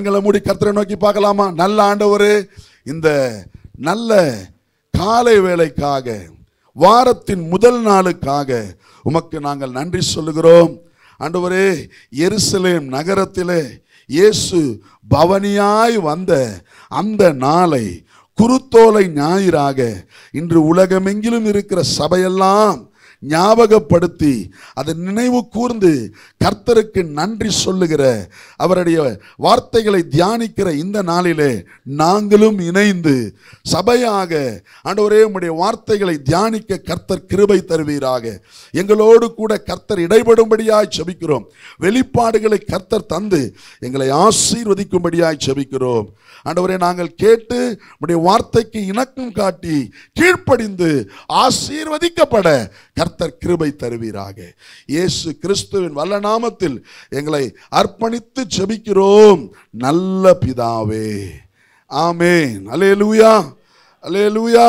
கண்களை மூடி கர்த்தரை நோக்கி பார்க்கலாமா? நல்ல ஆண்டவரே, இந்த நல்ல காலை வேளைக்காக, வாரத்தின் முதல் நாளுக்காக உமக்கு நாங்கள் நன்றி சொல்லுகிறோம். ஆண்டவரே, எருசலேம் நகரத்திலே இயேசு பவனியாய் வந்த அந்த நாளை குருத்தோலை ஞாயிறாக இன்று உலகமெங்கிலும் இருக்கிற சபையெல்லாம் ஞாபகப்படுத்தி அதை நினைவு கூர்ந்து கர்த்தருக்கு நன்றி சொல்லுகிற, அவருடைய வார்த்தைகளை தியானிக்கிற இந்த நாளிலே நாங்களும் இணைந்து சபையாக ஆண்டவரே உம்முடைய வார்த்தைகளை தியானிக்க கர்த்தர் கிருபை தருவீராக. எங்களோடு கூட கர்த்தர் இடைபடும்படியாய் செபிக்கிறோம். வெளிப்பாடுகளை கர்த்தர் தந்து எங்களை ஆசீர்வதிக்கும்படியாய் செபிக்கிறோம். ஆண்டவரே, நாங்கள் கேட்டு உம்முடைய வார்த்தைக்கு இணக்கம் காட்டி கீழ்ப்படிந்து ஆசீர்வதிக்கப்பட கர்த்தர் கிருபை தருவீராக. இயேசு கிறிஸ்துவின் வல்ல நாமத்தில் எங்களை அர்ப்பணித்து ஜெபிக்கிறோம் நல்ல பிதாவே. ஆமென். அல்லேலூயா, அல்லேலூயா,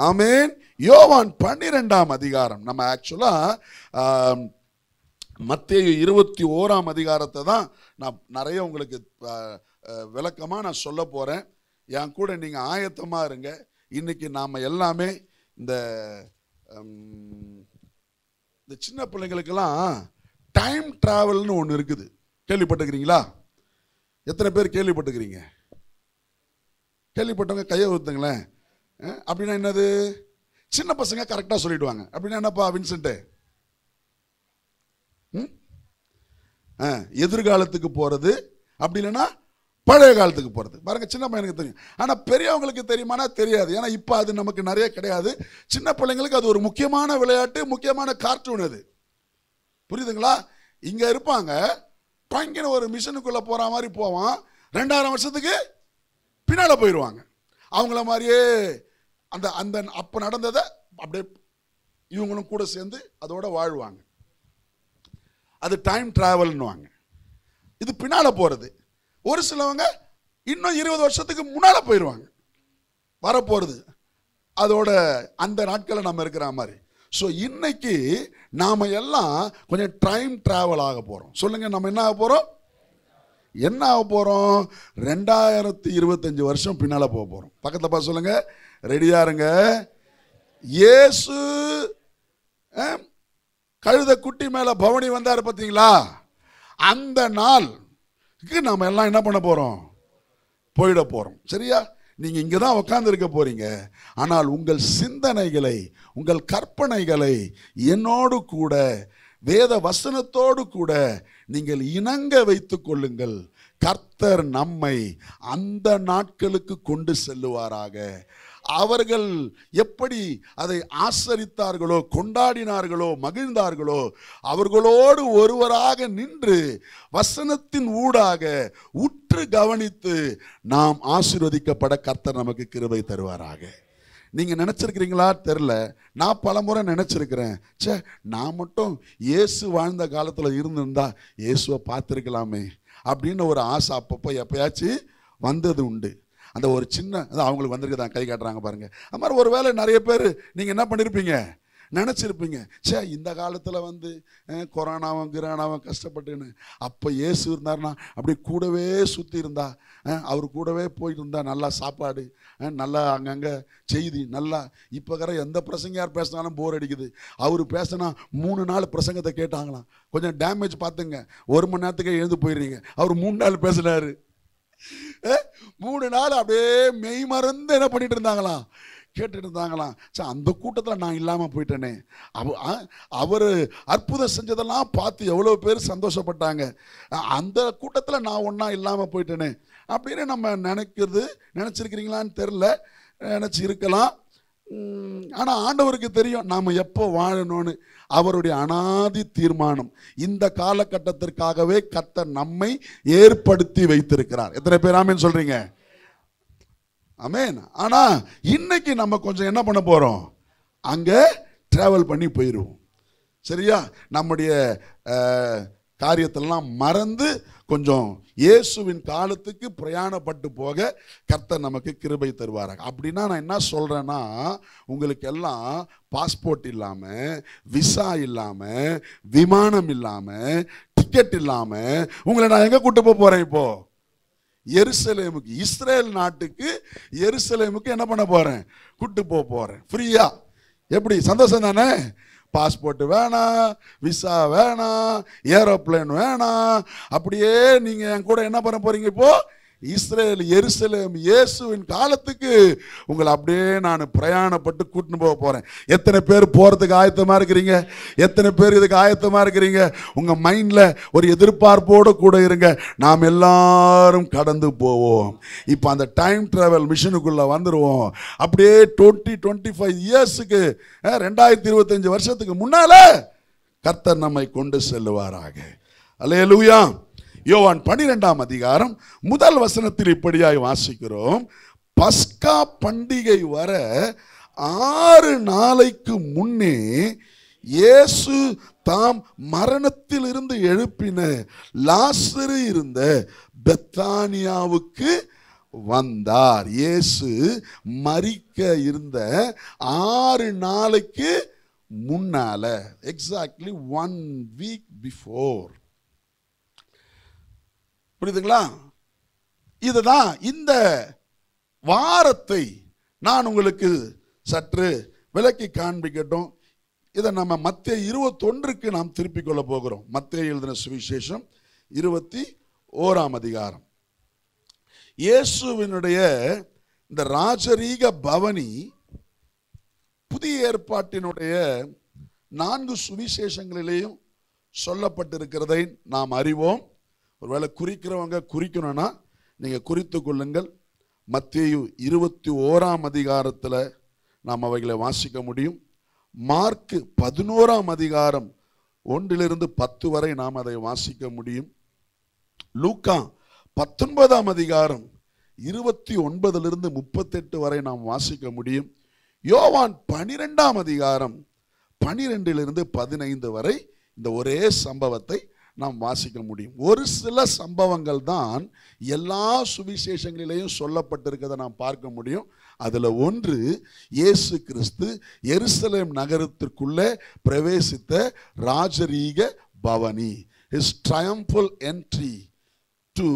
ஆமென். யோவான் 12ஆம் அதிகாரம். நம்ம ஆக்சுவலா மத்தேயு 21ஆம் அதிகாரத்தை தான் நான் நிறைய உங்களுக்கு விளக்கமாக நான் சொல்ல போகிறேன். என் கூட நீங்கள் ஆயத்தமாக இருங்க. இன்னைக்கு நாம் எல்லாமே இந்த சின்ன பிள்ளைங்களுக்கெல்லாம் டைம் டிராவல்னு ஒன்று இருக்குது. கேள்விப்பட்டுக்கிறீங்களா? எத்தனை பேர் கேள்விப்பட்டுக்கிறீங்க? கேள்விப்பட்டவங்க கையை ஊத்துங்களேன். அப்படின்னா என்னது? சின்ன பசங்க கரெக்டாக சொல்லிடுவாங்க. அப்படின்னா என்னப்பா வின்சென்ட்டு? எதிர்காலத்துக்கு போகிறது, அப்படி இல்லைன்னா பழைய காலத்துக்கு போகிறது. பாருங்க, சின்ன பையனுக்கு தெரியும், ஆனால் பெரியவங்களுக்கு தெரியுமானா தெரியாது. ஏன்னா இப்போ அது நமக்கு நிறைய கிடையாது. சின்ன பிள்ளைங்களுக்கு அது ஒரு முக்கியமான விளையாட்டு, முக்கியமான கார்ட்டூன். அது புரியுதுங்களா? இங்கே இருப்பாங்க, டொங்கின்னு ஒரு மிஷினுக்குள்ளே போகிற மாதிரி போவான். 2000 வருஷத்துக்கு பின்னால் போயிடுவாங்க. அவங்கள மாதிரியே அந்த அந்த அப்போ நடந்ததை அப்படியே இவங்களும் கூட சேர்ந்து அதோட வாழ்வாங்க. அது டைம் டிராவல்னுவாங்க. இது பின்னால் போகிறது. ஒரு சிலவங்க இன்னும் 20 வருஷத்துக்கு முன்னால் போயிடுவாங்க. வரப்போகிறது அதோட அந்த நாட்களில் நம்ம இருக்கிற மாதிரி. ஸோ இன்னைக்கு நாம் எல்லாம் கொஞ்சம் டைம் டிராவல் ஆக போகிறோம். சொல்லுங்கள், நம்ம என்ன ஆக போகிறோம்? என்ன ஆக போகிறோம்? 2025 வருஷம் பின்னால் போக போகிறோம். பக்கத்தில் பார்த்து சொல்லுங்கள், ரெடியாக இருங்க. இயேசு கழுத குட்டி மேலே பவனி வந்தார் பார்த்தீங்களா? அந்த நாள் நம்ம எல்லாம் என்ன பண்ண போகிறோம்? போயிட போகிறோம். சரியா? நீங்கள் இங்கே தான் உட்கார்ந்து இருக்க போகிறீங்க. ஆனால் உங்கள் சிந்தனைகளை, உங்கள் கற்பனைகளை என்னோடு கூட, வேத வசனத்தோடு கூட நீங்கள் இணங்க வைத்து கொள்ளுங்கள். கர்த்தர் நம்மை அந்த நாட்களுக்கு கொண்டு செல்லுவாராக. அவர்கள் எப்படி அதை ஆசரித்தார்களோ, கொண்டாடினார்களோ, மகிழ்ந்தார்களோ, அவர்களோடு ஒருவராக நின்று வசனத்தின் ஊடாக உற்று கவனித்து நாம் ஆசீர்வதிக்கப்பட கர்த்தர் நமக்கு கிருபை தருவாராக. நீங்கள் நினச்சிருக்கிறீங்களா தெரில, நான் பல முறை நினச்சிருக்கிறேன். சே, நான் மட்டும் இயேசு வாழ்ந்த காலத்தில் இருந்திருந்தா இயேசுவை பார்த்துருக்கலாமே அப்படின்னு ஒரு ஆசை அப்பப்போ எப்பயாச்சும் வந்தது உண்டு. அந்த ஒரு சின்ன அவங்களுக்கு வந்திருக்குதான், கை காட்டுறாங்க பாருங்க. அது மாதிரி ஒரு வேளை நிறைய பேர் நீங்கள் என்ன பண்ணியிருப்பீங்க, நினச்சிருப்பீங்க, சே இந்த காலத்தில் வந்து கொரோனாவும் கிரானாவும் கஷ்டப்பட்டுன்னு அப்போ இயேசு இருந்தார்னா அப்படி கூடவே சுற்றி இருந்தா, அவர் கூடவே போயிட்டு இருந்தா, நல்லா சாப்பாடு, நல்லா அங்கங்கே செய்தி, நல்லா இப்போ எந்த பிரசங்கியார் பேசினாலும் போர் அடிக்குது. அவர் பேசினா 3 நாள் பிரசங்கத்தை கேட்டாங்களாம். கொஞ்சம் டேமேஜ் பார்த்துங்க, 1 மணி நேரத்துக்கே எழுந்து போயிடுறீங்க. அவர் 3 நாள் பேசினார். 3 நாள் அப்படியே மெய் மறந்து என்ன பண்ணிட்டு இருந்தாங்களாம், கேட்டுட்டு இருந்தாங்களாம். சார், அந்த கூட்டத்தில் நான் இல்லாமல் போயிட்டேனே, அவர் அற்புதம் செஞ்சதெல்லாம் பார்த்து எவ்வளோ பேர் சந்தோஷப்பட்டாங்க, அந்த கூட்டத்தில் நான் ஒன்றா இல்லாமல் போயிட்டேனே அப்படின்னு நம்ம நினச்சிருக்கிறீங்களான்னு தெரில, நினச்சிருக்கலாம். ஆனால் ஆண்டவருக்கு தெரியும் நாம் எப்போ வாழணும்னு. அவருடைய அனாதி தீர்மானம். இந்த காலகட்டத்திற்காகவே கர்த்தர் நம்மை ஏற்படுத்தி வைத்திருக்கிறார். எத்தனை பேர் ஆமென் சொல்றீங்க? ஆமென். ஆனால் இன்னைக்கு நம்ம கொஞ்சம் என்ன பண்ண போகிறோம், அங்கே ட்ராவல் பண்ணி போயிடுவோம். சரியா? நம்முடைய காரியத்தெல்லாம் மறந்து கொஞ்சம் இயேசுவின் காலத்துக்கு பிரயாணப்பட்டு போக கர்த்தர் நமக்கு கிருபை தருவாராக. அப்படின்னா நான் என்ன சொல்கிறேன்னா, உங்களுக்கு எல்லாம் பாஸ்போர்ட் இல்லாமல், விசா இல்லாமல், விமானம் இல்லாமல், டிக்கெட் இல்லாமல் உங்களை நான் எங்கே கூட்டு போக போகிறேன்? இப்போது எருசலேமுக்கு, இஸ்ரேல் நாட்டுக்கு எருசலேமுக்கு என்ன பண்ண போறேன்? கூட்டு போறேன் ஃப்ரீயா. எப்படி சந்தோஷம் தானே? பாஸ்போர்ட் வேணாம், விசா வேணாம், ஏரோப்ளேன் வேணாம். அப்படியே நீங்க என் கூட என்ன பண்ண போறீங்க? இப்போ இஸ்ரேல், எருசலேம், இயேசுவின் காலத்துக்கு உங்களை அப்படியே நான் பிரயாணப்பட்டு கூட்டின்னு போறேன். எத்தனை பேர் போறதுக்கு ஆயத்தமா இருக்கிறீங்க? எத்தனை பேர் இதுக்கு ஆயத்தமா இருக்கிறீங்க? உங்க மைண்ட்ல ஒரு எதிர்பார்ப்போடு கூட இருங்க. நாம் எல்லாரும் கடந்து போவோம். இப்போ அந்த டைம் டிராவல் மிஷனுக்குள்ள வந்துருவோம். அப்படியே 20-25 இயர்ஸுக்கு, 2025 வருஷத்துக்கு முன்னால கர்த்தர் நம்மை கொண்டு செல்லுவாராக. அல்லேலூயா. யோவான் 12ஆம் அதிகாரம் முதல் வசனத்தில் இப்படியாய் வாசிக்கிறோம். பஸ்கா பண்டிகை வர 6 நாளைக்கு முன்னே இயேசு தாம் மரணத்தில் இருந்து எழுப்பின லாசரு இருந்த பெத்தானியாவுக்கு வந்தார். இயேசு மரிக்க இருந்த 6 நாளைக்கு முன்னால, எக்ஸாக்ட்லி 1 வீக் பிஃபோர். புரியுதுங்களா? இதுதான் இந்த வாரத்தை நான் உங்களுக்கு சற்று விளக்கி காண்பிக்கட்டும். இதை நம்ம மத்தேயு 21க்கு நாம் திருப்பிக் கொள்ள போகிறோம். மத்தேயு எழுதின சுவிசேஷம் 21ஆம் அதிகாரம். இயேசுவினுடைய இந்த ராஜரீக பவனி புதிய ஏற்பாட்டினுடைய 4 சுவிசேஷங்களிலேயும் சொல்லப்பட்டிருக்கிறதை நாம் அறிவோம். ஒருவேளை குறிக்கிறவங்க குறிக்கணும்னா நீங்க குறித்து கொள்ளுங்கள். மத்தேயு 21ஆம் அதிகாரத்தில் நாம் அவைகளை வாசிக்க முடியும். மார்க் 11ஆம் அதிகாரம் 1 to 10 வரை நாம் அதை வாசிக்க முடியும். லூக்கா 19ஆம் அதிகாரம் 29 to 38 வரை நாம் வாசிக்க முடியும். யோவான் 12ஆம் அதிகாரம் 12 to 15 வரை இந்த ஒரே சம்பவத்தை நாம் வாசிக்க முடியும். ஒரு சில சம்பவங்கள் தான் எல்லா சுவிசேஷங்களிலேயும் சொல்லப்பட்டிருக்கிறதை நாம் பார்க்க முடியும். அதில் ஒன்று, இயேசு கிறிஸ்து எருசலேம் நகரத்திற்குள்ளே பிரவேசித்த ராஜரீக பவனி, his triumphal entry to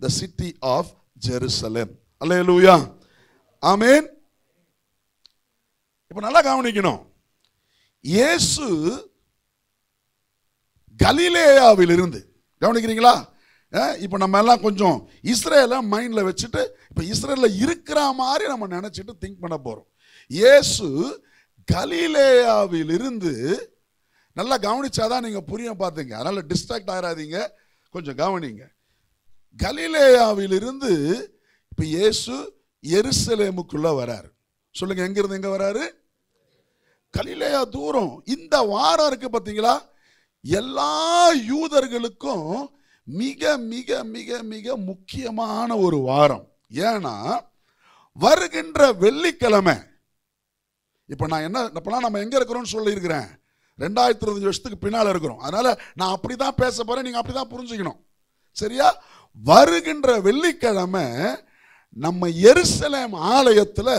the city of Jerusalem. அல்லேலூயா, ஆமென். இப்போ நல்லா கவனிக்கணும். இயேசு கலிலேயாவில் இருந்து, கவனிக்கிறீங்களா? இப்போ நம்ம எல்லாம் கொஞ்சம் இஸ்ரேலை மைண்ட்ல வச்சுட்டு இப்போ இஸ்ரேல்ல இருக்கிற மாதிரி நம்ம நினைச்சிட்டு திங்க் பண்ண போறோம். இயேசு கலிலேயாவில் இருந்து, நல்லா கவனிச்சாதான் நீங்க புரியும் பார்த்துங்க. அதனால டிஸ்ட்ராக்ட் ஆகாதீங்க, கொஞ்சம் கவனிங்க. கலிலேயாவில் இருந்து இப்போ இயேசு எருசலேமுக்குள்ள வராரு. சொல்லுங்க, எங்க இருந்து எங்க வராரு? கலிலேயா தூரம். இந்த வாரம் இருக்கு பார்த்தீங்களா, எல்லா யூதர்களுக்கும் மிக மிக மிக மிக முக்கியமான ஒரு வாரம். ஏன்னா வருகின்ற வெள்ளிக்கிழமை, இப்ப நான் என்ன இப்பெல்லாம் நம்ம எங்க இருக்கிறோம்னு சொல்லி இருக்கிறேன், 2025 வருஷத்துக்கு பின்னால இருக்கிறோம். அதனால நான் அப்படிதான் பேச போறேன், நீங்க அப்படிதான் புரிஞ்சுக்கணும். சரியா? வருகின்ற வெள்ளிக்கிழமை நம்ம எருசலேம் ஆலயத்துல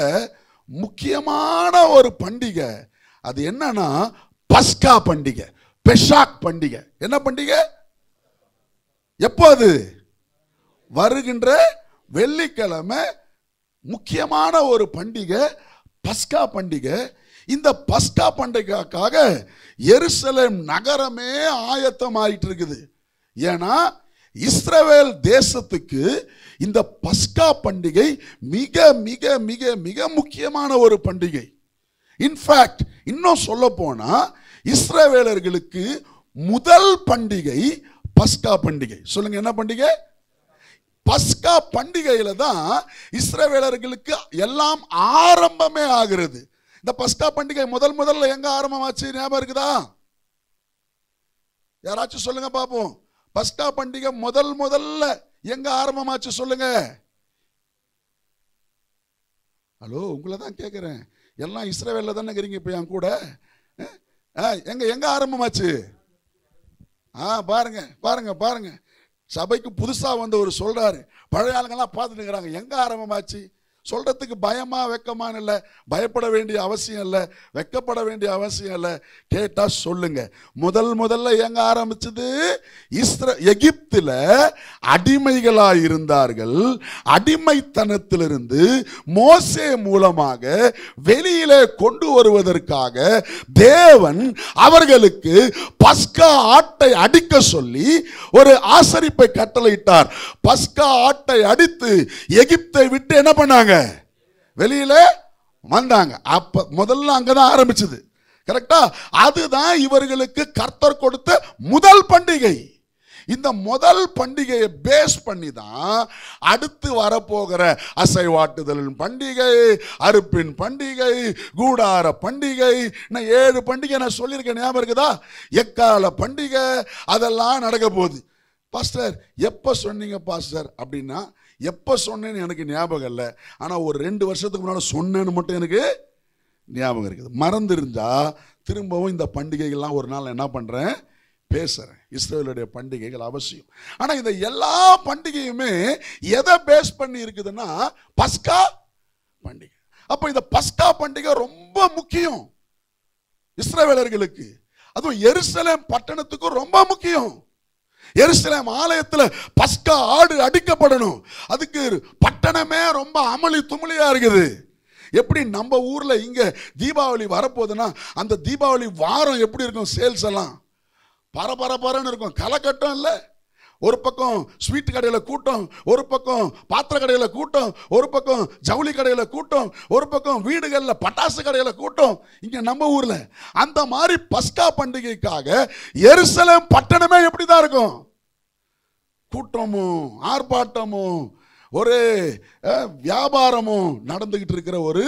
முக்கியமான ஒரு பண்டிகை. அது என்னன்னா பஸ்கா பண்டிகை, பெஷாக் பண்டிகை. என்ன பண்டிகை? எப்போ? அது வருகின்ற வெள்ளிக்கிழமை முக்கியமான ஒரு பண்டிகை, பஸ்கா பண்டிகை. இந்த பஸ்கா பண்டிகைக்காக எருசலேம் நகரமே ஆயத்தமாயிட்டு இருக்குது. ஏன்னா இஸ்ரவேல் தேசத்துக்கு இந்த பஸ்கா பண்டிகை மிக மிக மிக மிக முக்கியமான ஒரு பண்டிகை. இன்ஃபேக்ட் இன்னும் சொல்ல போனா இஸ்ரவேலர்களுக்கு முதல் பண்டிகை பஸ்கா பண்டிகை. சொல்லுங்க, என்ன பண்டிகை? பஸ்கா பண்டிகையில தான் இஸ்ரவேலர்களுக்கு எல்லாம் ஆரம்பமே ஆகிறது. இந்த பஸ்கா பண்டிகை முதல்ல எங்க ஆரம்பமாச்சு ஞாபகம் இருக்குதா? யாராச்சும் சொல்லுங்க பாப்போம். பஸ்கா பண்டிகை முதல்ல எங்க ஆரம்பமாச்சு சொல்லுங்க. ஹலோ, உங்களை தான் கேட்கிறேன். எல்லாம் இஸ்ரவேல்ல தானே இருக்கிறீங்க இப்ப என் கூட. எங்க ஆரம்பமாச்சு? பாருங்க பாருங்க பாருங்க. சபைக்கு புதுசா வந்த ஒரு சொல்றாரு, பழைய ஆளுங்கெல்லாம் பார்த்துட்டு இருக்கிறாங்க. எங்க ஆரம்பமாச்சு சொல்றதுக்கு பயமா வெக்கமான இல்லை, பயப்பட வேண்டிய அவசியம் இல்லை, வெக்கப்பட வேண்டிய அவசியம் இல்லை. கேட்டா சொல்லுங்க. முதல்ல எங்க ஆரம்பிச்சது? எகிப்தில அடிமைகளா இருந்தார்கள். அடிமைத்தனத்திலிருந்து மோசே மூலமாக வெளியிலே கொண்டு வருவதற்காக தேவன் அவர்களுக்கு பஸ்கா ஆட்டை அடிக்க சொல்லி ஒரு ஆசரிப்பை கட்டளையிட்டார். பஸ்கா ஆட்டை அடித்து எகிப்தை விட்டு என்ன பண்ணாங்க? வெளியில வந்தாங்க. அப்ப முதல்ல அங்கதான் ஆரம்பிச்சது. கரெக்டா? அதுதான் இவர்களுக்கு கர்த்தர் கொடுத்த முதல் பண்டிகை. இந்த முதல் பண்டிகையை பேஸ் பண்ணி தான் அடுத்து வரப்போகிற அசைவாட்டுதலின் பண்டிகை, அறுப்பின் பண்டிகை, கூடார பண்டிகை, 7 பண்டிகை நான் சொல்லியிருக்கேன், ஞாபகம் இருக்குதா? எக்கால பண்டிகை, அதெல்லாம் நடக்க போகுது. பாஸ்டர் எப்போ சொன்னீங்க பாஸ்டர் அப்படின்னா, எப்போ சொன்னேன்னு எனக்கு ஞாபகம் இல்லை, ஆனால் ஒரு 2 வருஷத்துக்கு முன்னால் சொன்னேன்னு மட்டும் எனக்கு ஞாபகம் இருக்குது. மறந்துருந்தா திரும்பவும் இந்த பண்டிகைகள்லாம் ஒரு நாள் என்ன பண்ணுறேன், பேசுகிறேன். இஸ்ரவேலுடைய பண்டிகைகள் அவசியம். ஆனால் இந்த எல்லா பண்டிகையுமே எதை பேஸ் பண்ணி இருக்குதுன்னா பஸ்கா பண்டிகை. அப்போ இந்த பஸ்கா பண்டிகை ரொம்ப முக்கியம் இஸ்ரவேலர்களுக்கு. அதுவும் எருசலேம் பட்டணத்துக்கு ரொம்ப முக்கியம். எருசலேம் ஆலயத்தில் பஸ்கா ஆடு அடிக்கப்படணும். அதுக்கு பட்டணமே ரொம்ப அமளி துமளியா இருக்குது. எப்படி நம்ம ஊர்ல இங்க தீபாவளி வரப்போகுதுன்னா அந்த தீபாவளி வாரம் எப்படி இருக்கும்? சேல்ஸ் எல்லாம் பரபரன்னு இருக்கும். கலக்கட்டம் இல்லை. ஒரு பக்கம் ஸ்வீட் கடையில் கூட்டம், ஒரு பக்கம் பாத்திர கடையில் கூட்டம், ஒரு பக்கம் ஜவுளி கடையில் கூட்டம், ஒரு பக்கம் வீடுகளில் பட்டாசு கடையில் கூட்டம். இங்க நம்ம ஊர்ல அந்த மாதிரி பஸ்கா பண்டிகைக்காக எருசலேம் பட்டணமே எப்படிதான் இருக்கும்? கூட்டமும் ஆர்ப்பாட்டமும் ஒரு வியாபாரமும் நடந்துகிட்டு இருக்கிற ஒரு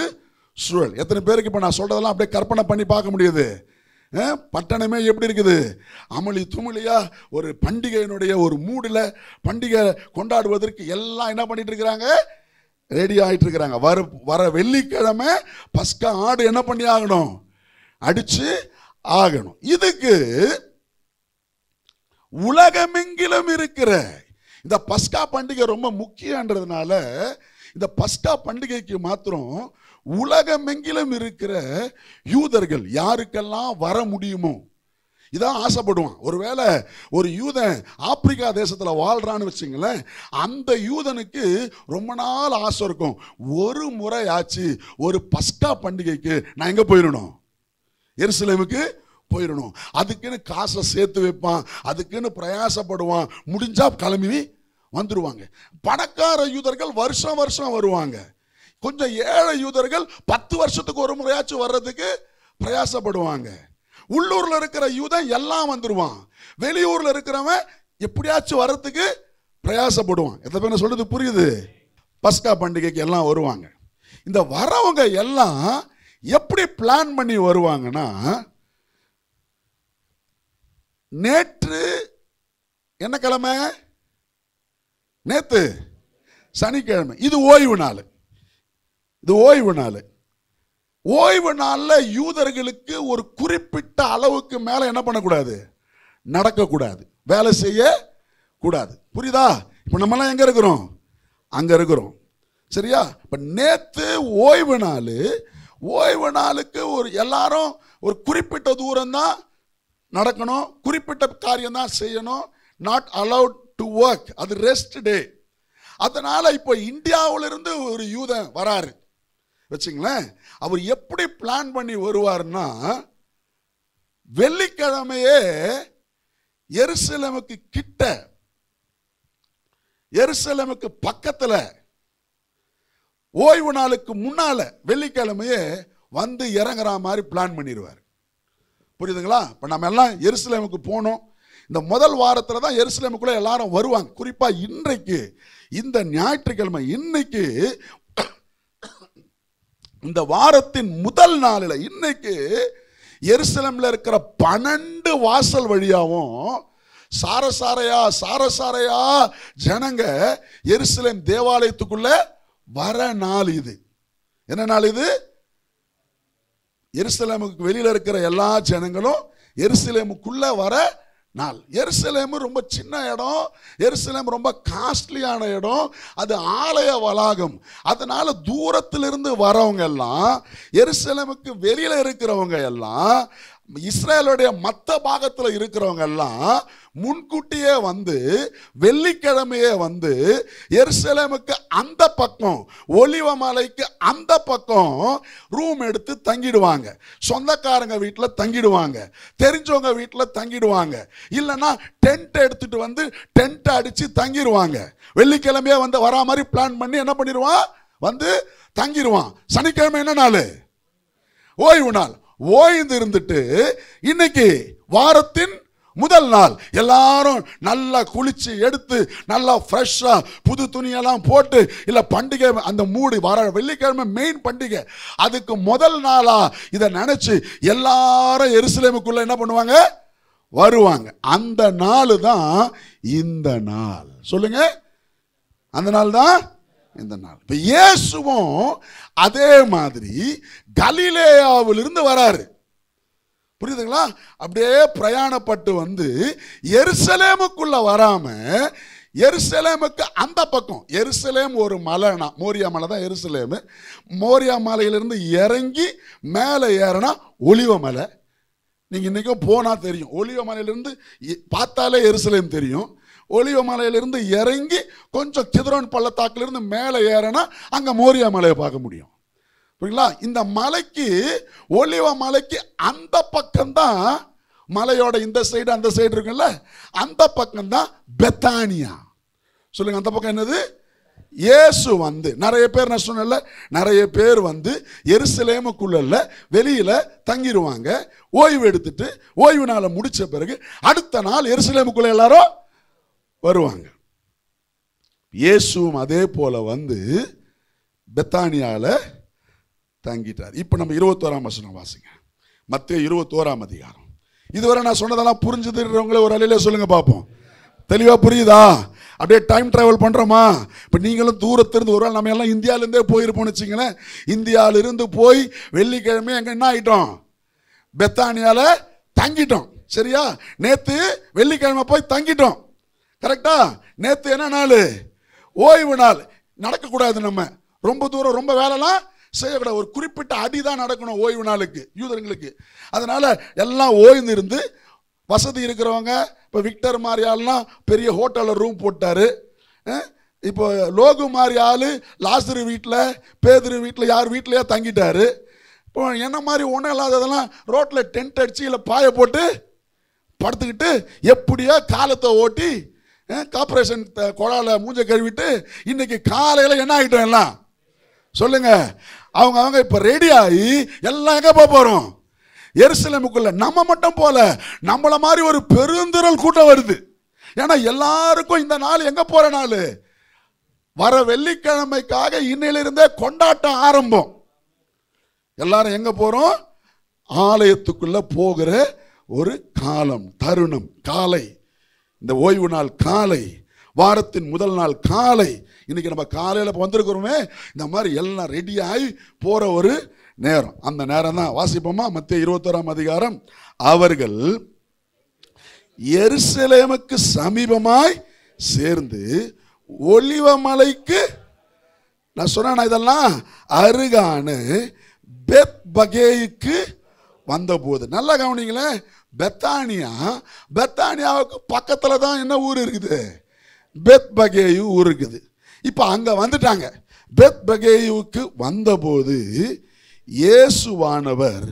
சூழல். எத்தனை பேருக்கு இப்ப நான் சொல்றதெல்லாம் அப்படியே கற்பனை பண்ணி பார்க்க முடியுது? பட்டணமே எப்படி இருக்குது? அமளி துமளியா ஒரு பண்டிகையினுடைய ஒரு மூடுல பண்டிகை கொண்டாடுவதற்கு எல்லாம் என்ன பண்ணிட்டு இருக்கிறாங்க? ரெடி ஆயிட்டு இருக்கிறாங்க. வர வெள்ளிக்கிழமை பஸ்கா ஆடு என்ன பண்ணி ஆகணும்? அடிச்சு ஆகணும். இதுக்கு உலகமெங்கிலும் இருக்கிற இந்த பஸ்கா பண்டிகை ரொம்ப முக்கியன்றதுனால இந்த பஸ்கா பண்டிகைக்கு மாத்திரம் உலகமெங்கிலும் இருக்கிற யூதர்கள் யாருக்கெல்லாம் வர முடியுமோ இதான் ஆசைப்படுவான். ஒருவேளை ஒரு யூதன் ஆப்பிரிக்கா தேசத்துல வாழ்றான்னு வச்சுங்களேன், அந்த யூதனுக்கு ரொம்ப நாள் ஆசை இருக்கும், ஒரு முறை ஆச்சு ஒரு பஸ்கா பண்டிகைக்கு நான் எங்க போயிடணும்? எருசலேமுக்கு போயிடணும். அதுக்குன்னு காசை சேர்த்து வைப்பான், அதுக்குன்னு பிரயாசப்படுவான். முடிஞ்சா கிளம்பி வந்துருவாங்க. பணக்கார யூதர்கள் வருஷம் வருவாங்க. கொஞ்சம் ஏழை யூதர்கள் 10 வருஷத்துக்கு ஒரு முறையாச்சும் வர்றதுக்கு பிரயாசப்படுவாங்க. உள்ளூர்ல இருக்கிற யூதன் எல்லாம் வந்துருவான். வெளியூர்ல இருக்கிறவன் எப்படியாச்சும் வர்றதுக்கு பிரயாசப்படுவான். எத்தனை பேர் சொல்றது புரியுது? பஸ்கா பண்டிகைக்கு எல்லாம் வருவாங்க. இந்த வரவங்க எல்லாம் எப்படி பிளான் பண்ணி வருவாங்கன்னா, நேற்று என்ன கிழமை? நேத்து சனிக்கிழமை. இது ஓய்வு நாள். ஓய்வு நாள்ல யூதர்களுக்கு ஒரு குறிப்பிட்ட அளவுக்கு மேல என்ன பண்ணக்கூடாது? நடக்கக்கூடாது, வேலை செய்ய கூடாது. புரியுதா? இப்ப நம்ம எல்லாம் எங்க இருக்கிறோம்? அங்க இருக்கிறோம். சரியா? இப்ப நேத்து ஓய்வு நாள். ஓய்வு நாளுக்கு எல்லாரும் ஒரு குறிப்பிட்ட தூரம் தான் நடக்கணும், குறிப்பிட்ட காரியம் தான் செய்யணும். Not allowed to work. அது ரெஸ்ட் டே. அதனால இப்போ இந்தியாவிலிருந்து ஒரு யூதன் வராரு வச்சுங்களேன். அவர் எப்படி பிளான் பண்ணி வருவார்னா, வெள்ளிக்கிழமையே எருசலேமுக்கு கிட்ட, எருசலேமுக்கு பக்கத்துல, ஓய்வு நாளுக்கு முன்னால வெள்ளிக்கிழமையே வந்து இறங்குற மாதிரி பிளான் பண்ணிடுவார். புரியுதுங்களா? இப்ப நம்ம எல்லாம் எருசலேமுக்கு போனோம். இந்த முதல் வாரத்துல தான் எருசலேமுக்குள்ள எல்லாரும் வருவாங்க. குறிப்பா இன்றைக்கு, இந்த ஞாயிற்றுக்கிழமை, இன்னைக்கு இந்த வாரத்தின் முதல் நாளில் இன்னைக்கு எருசலேம்ல இருக்கிற 12 வாசல் வழியாவும் சாரசாரையா ஜனங்க எருசலேம் தேவாலயத்துக்குள்ள வர நாள் இது. என்ன நாள் இது? எருசலேமுக்கு வெளியில இருக்கிற எல்லா ஜனங்களும் எருசலேமுக்குள்ள வர நாள். எருசலேம் ரொம்ப சின்ன இடம், எருசலேம் ரொம்ப காஸ்ட்லியான இடம், அது ஆலய வளாகம். அதனால தூரத்திலிருந்து வரவங்க எல்லாம், எருசலேமுக்கு வெளியில இருக்கிறவங்க எல்லாம், இஸ்ரேலுடைய மற்ற பாகத்தில் இருக்கிறவங்க எல்லாம் முன்கூட்டியே வந்து வெள்ளிக்கிழமையே வந்து எருசலேமுக்கு அந்த பக்கம், ஒலிவ மலைக்கு அந்த பக்கம் ரூம் எடுத்து தங்கிடுவாங்க. சொந்தக்காரங்க வீட்டில் தங்கிடுவாங்க, தெரிஞ்சவங்க வீட்டில் தங்கிடுவாங்க, இல்லைன்னா டென்ட் எடுத்துட்டு வந்து டென்ட் அடிச்சு தங்கிடுவாங்க. வெள்ளிக்கிழமையே வந்து வரா மாதிரி பிளான் பண்ணி என்ன பண்ணிடுவான், வந்து தங்கிடுவான். சனிக்கிழமை என்ன நாள்? ஓய்வு நாள். ஓய்ந்து இருந்துட்டு இன்னைக்கு வாரத்தின் முதல் நாள் எல்லாரும் நல்லா குளிச்சு எடுத்து நல்லா ஃப்ரெஷ்ஷா புது துணியெல்லாம் போட்டு, இல்ல பண்டிகை அந்த மூடு வர வெள்ளிக்கிழமை மெயின் பண்டிகை, அதுக்கு முதல் நாளா இதை நினைச்சு எல்லாரும் எருசலேமுக்குள்ள என்ன பண்ணுவாங்க, வருவாங்க. அந்த நாள் தான் இந்த நாள். சொல்லுங்க, அந்த நாள் தான் இந்த நாள். இப்ப இயேசுவும் அதே மாதிரி கலிலேயாவிலிருந்து வராரு. புரியுதுங்களா? அப்படியே பிரயாணப்பட்டு வந்து எருசலேமுக்குள்ள வராம, எருசலேமுக்கு அந்த பக்கம், எருசலேம் ஒரு மலைனா மோரியா மலை தான் எருசலேம். மோரியா மலையிலிருந்து இறங்கி மேலே ஏறினா ஒலிவ மலை. நீங்க இன்னைக்கும் போனா தெரியும், ஒலிவ மலையிலிருந்து பார்த்தாலே எருசலேம் தெரியும். ஒலிவ மலையிலிருந்து இறங்கி கொஞ்சம் கிதுரோன் பள்ளத்தாக்கிலிருந்து மேலே ஏறினா அங்க மோரியா மலையை பார்க்க முடியும். புரியுங்களா? இந்த மலைக்கு, ஒலிவ மலைக்கு அந்த பக்கம்தான், மலையோட இந்த சைடு அந்த சைடு இருக்குல்ல, அந்த பக்கம் தான் பெத்தானியா. சொல்லுங்க, அந்த பக்கம் என்னது? இயேசு வந்து நிறைய பேர், நான் சொன்னல, நிறைய பேர் வந்து எருசலேமுக்குள்ள வெளியில தங்கிடுவாங்க. ஓய்வு எடுத்துட்டு ஓய்வு நாளை முடிச்ச பிறகு அடுத்த நாள் எருசலேமுக்குள்ள எல்லாரும் வருவாங்க. இயேசுவும் அதே போல வந்து பெத்தானியால தங்கிட்டார். இப்ப நம்ம 21ஆம் வசனம் வாசிங்க. மத்தேயு 21ஆம் அதிகாரம். இதுவரை நான் சொன்னதெல்லாம் புரிஞ்சுதுன்றவங்களே ஒரு அலையில சொல்லுங்க பார்ப்போம். தெளிவா புரியுதா? அப்படியே டைம் டிராவல் பண்றோமா? இப்ப நீங்களும் தூரத்திலிருந்து, ஒரு நம்ம எல்லாம் இந்தியாவிலிருந்தே போயிருப்போம்னு வச்சுங்களேன். இந்தியாவிலிருந்து போய் வெள்ளிக்கிழமை எங்க என்ன ஆயிட்டோம்? பெத்தானியால தங்கிட்டோம். சரியா? நேத்து வெள்ளிக்கிழமை போய் தங்கிட்டோம். கரெக்டா? நேத்து என்ன நாள்? ஓய்வு நாள். நடக்கக்கூடாது, நம்ம ரொம்ப தூரம் ரொம்ப வேலைலாம் செய்யக்கூடாது. ஒரு குறிப்பிட்ட அடிதான் நடக்கணும் ஓய்வு நாளுக்கு யூதர்களுக்கு. அதனால எல்லாம் ஓய்ந்து இருந்து, வசதி இருக்கிறவங்க, இப்போ விக்டர் மாதிரி ஆள்லாம் பெரிய ஹோட்டலில் ரூம் போட்டாரு. இப்போ லோகு மாதிரி ஆள் லாசரு வீட்டில், பேதுரு வீட்டில், யார் வீட்லையா தங்கிட்டாரு. இப்போ என்ன மாதிரி ஒன்றும் இல்லாததெல்லாம் ரோட்டில் டென்ட் அடிச்சு இல்லை பாய போட்டு படுத்துக்கிட்டு எப்படியோ காலத்தை ஓட்டி கார்பரேஷன் குழால மூஞ்ச கழுவிட்டு இன்னைக்கு காலையில் என்ன ஆகிட்டோம் எல்லாம் சொல்லுங்க. அவங்க இப்ப ரெடி ஆகி எல்லாம் எங்க போறோம்? எருசலேமுக்குள்ள. நம்ம மட்டும் போல, நம்மள மாதிரி ஒரு பெருந்திரள் கூட்டம் வருது. ஏன்னா எல்லாருக்கும் இந்த நாள் எங்க போற நாள்? வர வெள்ளிக்கிழமைக்காக இன்னையிலிருந்தே கொண்டாட்டம் ஆரம்பம். எல்லாரும் எங்க போறோம்? ஆலயத்துக்குள்ள போகிற ஒரு காலம், தருணம், காலை. இந்த ஓய்வு நாள் காலை, வாரத்தின் முதல் நாள் காலை. இன்னைக்கு நம்ம காலையில் வந்திருக்கிறோமே, இந்த மாதிரி எல்லாம் ரெடி ஆகி போற ஒரு நேரம். அந்த நேரம் தான் வாசிப்போமா? மத்தேயு 21ஆம் அதிகாரம். அவர்கள் எருசலேமுக்கு சமீபமாய் சேர்ந்து ஒலிவ மலைக்கு, நான் சொன்ன இதெல்லாம் அருகான பெத்பகேயுக்கு வந்தபோது, நல்லா கவனிங்களேன், பெத்தானியாவுக்கு பக்கத்துல தான் என்ன ஊர் இருக்குது? பெத்பகேயு ஊர் இருக்குது. இப்ப அங்க வந்துட்டாங்க. பெத்பகேயுவுக்கு வந்தபோது இயேசுவானவர்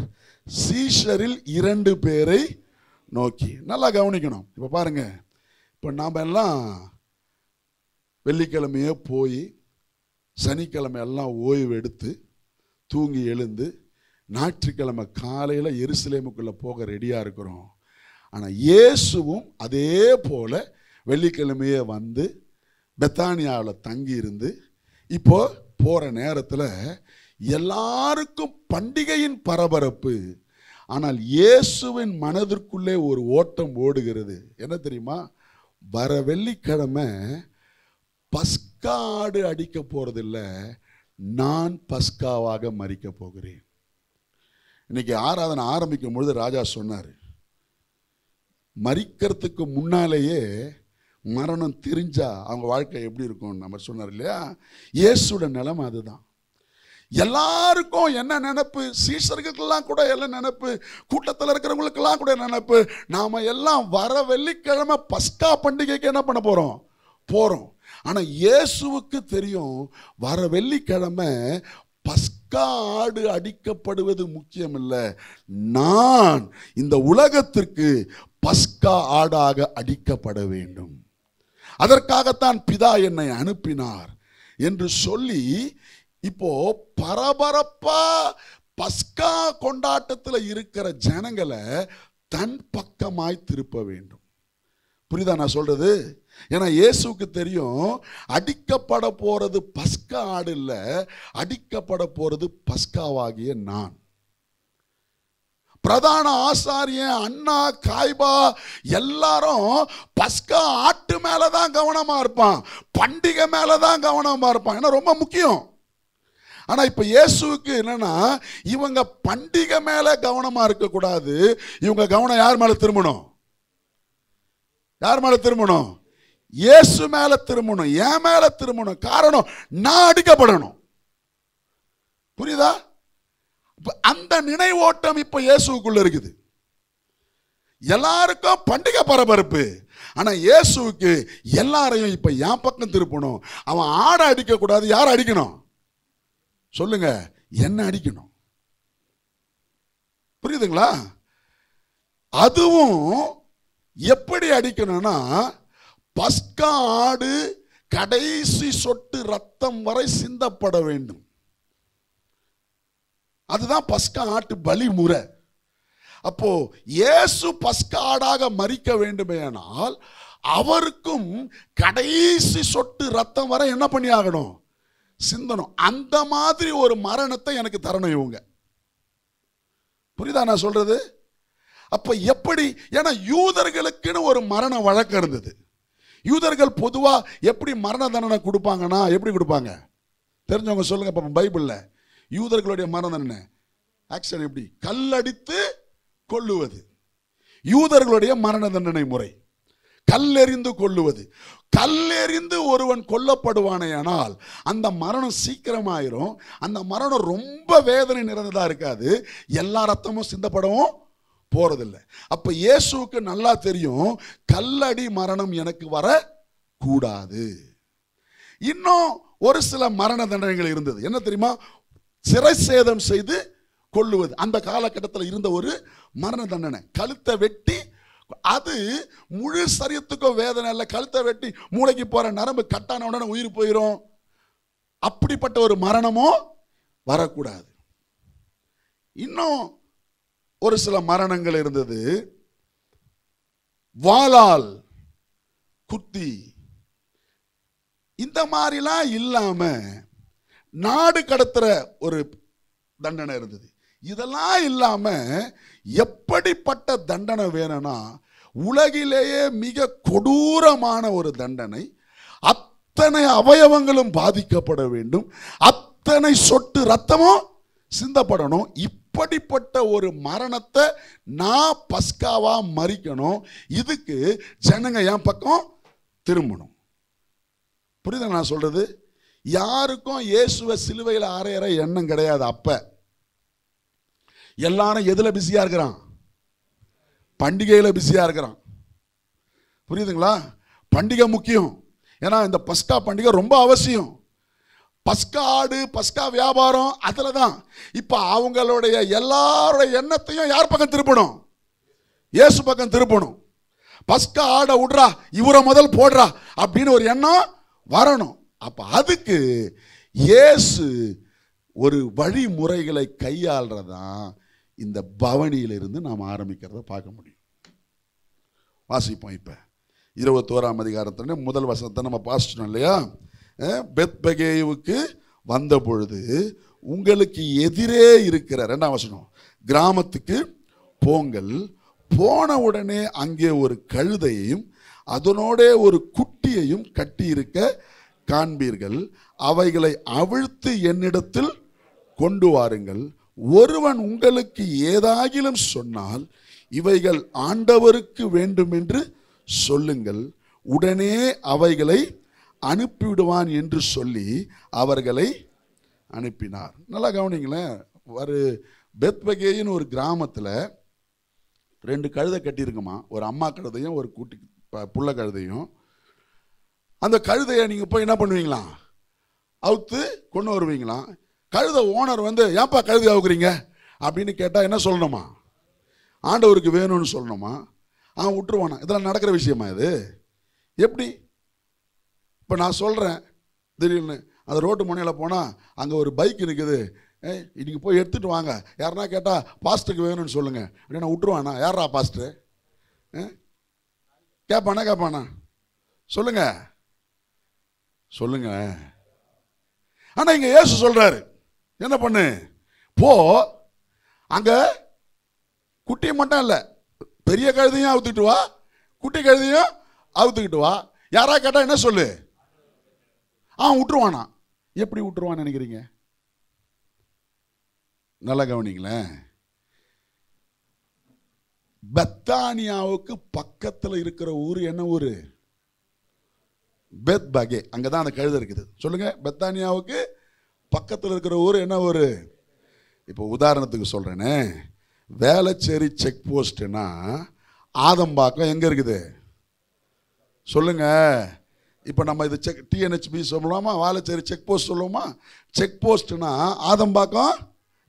சீஷரில் 2 பேரை நோக்கி, நல்லா கவனிக்கணும். இப்ப பாருங்க, இப்ப நாம எல்லாம் வெள்ளிக்கிழமையே போய் சனிக்கிழமை எல்லாம் ஓய்வு எடுத்து தூங்கி எழுந்து ஞாயிற்றுக்கிழமை காலையில் எருசலேமுக்குள்ள போக ரெடியா இருக்கிறோம். ஆனா இயேசுவும் அதே போல வெள்ளிக்கிழமையே வந்து பெத்தானியாவில் தங்கி இருந்து இப்போ போற நேரத்தில் எல்லாருக்கும் பண்டிகையின் பரபரப்பு. ஆனால் இயேசுவின் மனதிற்குள்ளே ஒரு ஓட்டம் ஓடுகிறது. என்ன தெரியுமா? வர வெள்ளிக்கிழமை பஸ்காடு அடிக்க போறதில்லை, நான் பஸ்காவாக மரிக்க போகிறேன். இன்னைக்கு ஆராதனை ஆரம்பிக்கும் பொழுது ராஜா சொன்னார், மரிக்கிறதுக்கு முன்னாலேயே மரணம் தெரிஞ்சா அவங்க வாழ்க்கை எப்படி இருக்கும் நம்ம சொன்னார் இல்லையா? இயேசுவோட நிலைமை அதுதான். எல்லாருக்கும் என்ன நினைப்பு, சீஷர்களுக்கெல்லாம் கூட என்ன நினைப்பு, கூட்டத்தில் இருக்கிறவங்களுக்கெல்லாம் கூட நினைப்பு, நாம எல்லாம் வர வெள்ளிக்கிழமை பஸ்கா பண்டிகைக்கு என்ன பண்ண போறோம். ஆனா இயேசுவுக்கு தெரியும், வர வெள்ளிக்கிழமை பஸ்கா ஆடு அடிக்கப்படுவது முக்கியம் இல்லை, நான் இந்த உலகத்திற்கு பஸ்கா ஆடாக அடிக்கப்பட வேண்டும், அதற்காகத்தான் பிதா என்னை அனுப்பினார் என்று சொல்லி இப்போ பரபரப்பா பஸ்கா கொண்டாட்டத்தில் இருக்கிற ஜனங்களை தன் பக்கமாய் திருப்ப வேண்டும். புரியுதா நான் சொல்றது? ஏன்னா இயேசுக்கு தெரியும், அடிக்கப்பட போறது பஸ்கா ஆடு இல்ல, அடிக்கப்பட போறது பஸ்காவாகிய நான். பிரதான ஆசாரியன், அண்ணா, காய்பா எல்லாரும் பஸ்கா ஆட்டு மேலதான் கவனமா இருப்பான், பண்டிகை மேலதான் கவனமா இருப்பான், ஏன்னா ரொம்ப முக்கியம். ஆனா இப்ப இயேசுவுக்கு என்னன்னா, இவங்க பண்டிகை மேல கவனமா இருக்க கூடாது, இவங்க கவனம் யார் மேல திரும்பணும்? யார் மேல திரும்பணும்? இயேசு மேல திரும்பணும், என் மேல திரும்பணும். காரணம், நான் அடிக்கப்படணும். புரியுதா? அந்த நினைவோட்டம் இப்ப இயேசுக்குள்ள இருக்குது. எல்லாருக்கும் பண்டிகை பரபரப்பு, ஆனா இயேசுவுக்கு எல்லாரையும் இப்ப என் பக்கம் திருப்பணும். அவன் ஆட அடிக்க கூடாது, யார் அடிக்கணும் சொல்லுங்க? என்ன அடிக்கணும். புரியுதுங்களா? அதுவும் எப்படி அடிக்கணும்னா, பஸ்கா ஆடு கடைசி சொட்டு ரத்தம் வரை சிந்தப்பட வேண்டும். அதுதான் பஸ்கா ஆட்டு பலி முறை. அப்போ இயேசு பஸ்கா ஆடாக மரிக்க வேண்டுமேனால் அவருக்கும் கடைசி சொட்டு ரத்தம் வரை என்ன பண்ணி ஆகணும்? சிந்தனம். அந்த மாதிரி ஒரு மரணத்தை எனக்கு தரணும் இவங்க. புரியுதா நான் சொல்றது? அப்ப எப்படி? ஏன்னா யூதர்களுக்குன்னு ஒரு மரண வழக்கம் இருந்தது. யூதர்கள் பொதுவா எப்படி மரண தண்டனை கொடுப்பாங்கன்னா, எப்படி கொடுப்பாங்க தெரிஞ்சவங்க சொல்லுங்க பாப்போம். பைபிள்ல யூதர்களுடைய மரண தண்டனை ஆக்ஷன் எப்படி? கல்லடித்து கொல்லுவது யூதர்களுடைய மரண தண்டனை முறை. கல்லெறிந்து கொல்லுவது. கல்லெறிந்து ஒருவன் கொல்லப்படுவானேயானால் அந்த மரணம் சீக்கிரமாயிரும். அந்த மரணம் ரொம்ப வேதனை நிறைந்ததா இருக்காது, எல்லா ரத்தமும் சிந்தப்படவும் போறதில்லை. அப்ப இயேசுவுக்கு நல்லா தெரியும், கல்லடி மரணம் எனக்கு வர கூடாது. இன்னும் ஒரு சில மரண தண்டனைகள் இருந்தது. என்ன தெரியுமா? சிறை சேதம் செய்து கொல்லுவது. அந்த காலகட்டத்தில் இருந்த ஒரு மரண தண்டனை. கழுத்தை வெட்டி, அது முழு சரீரத்துக்கும் வேதனை இல்லை, கழுத்தை வெட்டி மூளைக்கு போற நரம்பு கட்டான உடனே உயிர் போயிடும். அப்படிப்பட்ட ஒரு மரணமும் வரக்கூடாது. இன்னும் ஒரு சில மரணங்கள் இருந்தது. வாளால் குத்தி, இந்த மாதிரிலாம் இல்லாம நாடு கடத்துற ஒரு தண்டனை இருந்தது. இதெல்லாம் இல்லாம எப்படிப்பட்ட தண்டனை வேணும்னா, உலகிலேயே மிக கொடூரமான ஒரு தண்டனை. அத்தனை அவயவங்களும் பாதிக்கப்பட வேண்டும், அத்தனை சொட்டு ரத்தமும் சிந்தப்படணும். இப்படிப்பட்ட ஒரு மரணத்தை நான் பஸ்காவா மரிக்கணும். இதுக்கு ஜனங்க என் பக்கம் திரும்பணும். புரியுதா நான் சொல்றது? யாருக்கும் இயேசுவை சிலுவையில் அறையிற எண்ணம் கிடையாது. அப்ப எல்லாரும் எதுல பிஸியா இருக்கிறான்? பண்டிகையில பிஸியா இருக்கிறான். புரியுதுங்களா? பண்டிகை முக்கியம். ஏன்னா இந்த பஸ்கா பண்டிகை ரொம்ப அவசியம். பஸ்கா ஆடு, பஸ்கா வியாபாரம் அதுல தான். இப்ப அவங்களுடைய எல்லாருடைய எண்ணத்தையும் யார் பக்கம் திருப்பணும்? இயேசு பக்கம் திருப்பணும். பஸ்கா ஆட விடுறா, இவரை முதல் போடுறா அப்படின்னு ஒரு எண்ணம் வரணும். அப்ப அதுக்கு இயேசு ஒரு வழிமுறைகளை கையாள்றதான் இந்த பவனியிலிருந்து நாம் ஆரம்பிக்கிறத பார்க்க முடியும். வாசிப்போம். இப்ப 21ஆம் அதிகாரத்துல முதல் வசனத்தை நம்ம வாசிச்சோம் இல்லையா? பெத்பகேவுக்கு வந்த பொழுது உங்களுக்கு எதிரே இருக்கிற 2ஆம் வசனம், கிராமத்துக்கு போங்கள். போன உடனே அங்கே ஒரு கழுதையையும் அதனோட ஒரு குட்டியையும் கட்டியிருக்க காண்பீர்கள். அவைகளை அவிழ்த்து என்னிடத்தில் கொண்டு வாருங்கள். ஒருவன் உங்களுக்கு ஏதாகிலும் சொன்னால் இவைகள் ஆண்டவருக்கு வேண்டும் என்று சொல்லுங்கள், உடனே அவைகளை அனுப்பிவிடுவான் என்று சொல்லி அவர்களை அனுப்பினார். நல்லா கவனிங்களேன். ஒரு பெத்பகேயின் ஒரு கிராமத்தில் 2 கழுதை கட்டியிருக்குமா. ஒரு அம்மா கழுதையும் ஒரு குட்டி புள்ள கழுதையும். அந்த கழுதையை நீங்கள் போய் என்ன பண்ணுவீங்களா, அவுத்து கொண்டு வருவீங்களா. கழுதை ஓனர் வந்து ஏன்பா கழுதை அவுக்குறீங்க அப்படின்னு கேட்டால் என்ன சொல்லணுமா, ஆண்டவருக்கு வேணும்னு சொல்லணுமா. விட்டுருவானா. இதெல்லாம் நடக்கிற விஷயமா இது? எப்படி? இப்போ நான் சொல்கிறேன், திடீர்னு அந்த ரோட்டு முனையில் போனால் அங்கே ஒரு பைக் இருக்குது, இன்னைக்கு போய் எடுத்துகிட்டு வாங்க, யாருன்னா கேட்டால் பாஸ்டருக்கு வேணும்னு சொல்லுங்கள் அப்படின்னா விட்டுருவானா? யாரா பாஸ்டரு கேட்பானா? சொல்லுங்க சொல்லுங்க. ஆனா இங்க இயேசு சொல்றாரு, என்ன பண்ணு, போ, அங்க குட்டி மட்டும் இல்ல, பெரிய கழுதையும் அவுத்துக்கிட்டு வா, குட்டி கழுதையும் அவுத்துக்கிட்டு வா. யாரா கேட்டா என்ன சொல்லு, விட்டுருவானா. எப்படி விட்டுருவான்னு நினைக்கிறீங்க? நல்லா கவனிங்களேன். பெத்தானியாவுக்கு பக்கத்தில் இருக்கிற ஊர் என்ன ஊரு? பெத்பகே. அங்கதான் அந்த கழுதை இருக்குது. சொல்லுங்க, பெத்தானியாவுக்கு பக்கத்தில் இருக்கிற ஊர் என்ன ஊரு? இப்போ உதாரணத்துக்கு சொல்றேனே, வேளச்சேரி செக் போஸ்ட்னா ஆதம்பாக்கம் எங்க இருக்குது சொல்லுங்க. இப்போ நம்ம இது செக் டிஎன்ஹெச்பி சொல்லுவோமா, வேளச்சேரி செக் போஸ்ட் சொல்லுவோமா. செக் போஸ்ட்னா ஆதம்பாக்கம்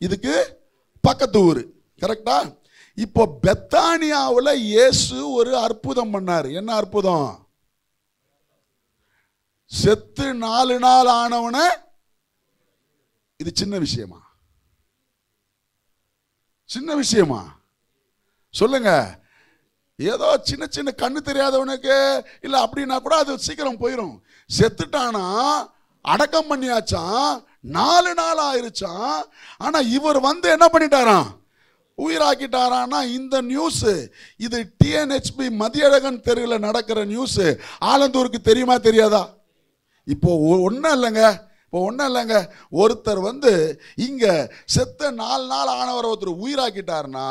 இதுக்கு பக்கத்து ஊர், கரெக்டா? இப்போ பெத்தானியாவில் இயேசு ஒரு அற்புதம் பண்ணார். என்ன அற்புதம்? செத்து 4 நாள் ஆனவன. இது சின்ன விஷயமா? சின்ன விஷயமா? சொல்லுங்க. ஏதோ சின்ன சின்ன கண்ணு தெரியாதவனுக்கு இல்ல அப்படின்னா கூட அது சீக்கிரம் போயிடும். செத்துட்டானா, அடக்கம் பண்ணியாச்சான், 4 நாள் ஆயிருச்சான். ஆனா இவர் வந்து என்ன பண்ணிட்டாராம், உயிராக்கிட்டாரான்னா இந்த நியூஸ், இது டிஎன்ஹெச்பி மதியழகன் தெருவில் நடக்கிற நியூஸ் ஆலந்தூருக்கு தெரியுமா தெரியாதா? இப்போ ஒன்றும் இல்லைங்க, ஒருத்தர் வந்து இங்க செத்த 4 நாள் ஆனவர் ஒருத்தர் உயிராக்கிட்டாருன்னா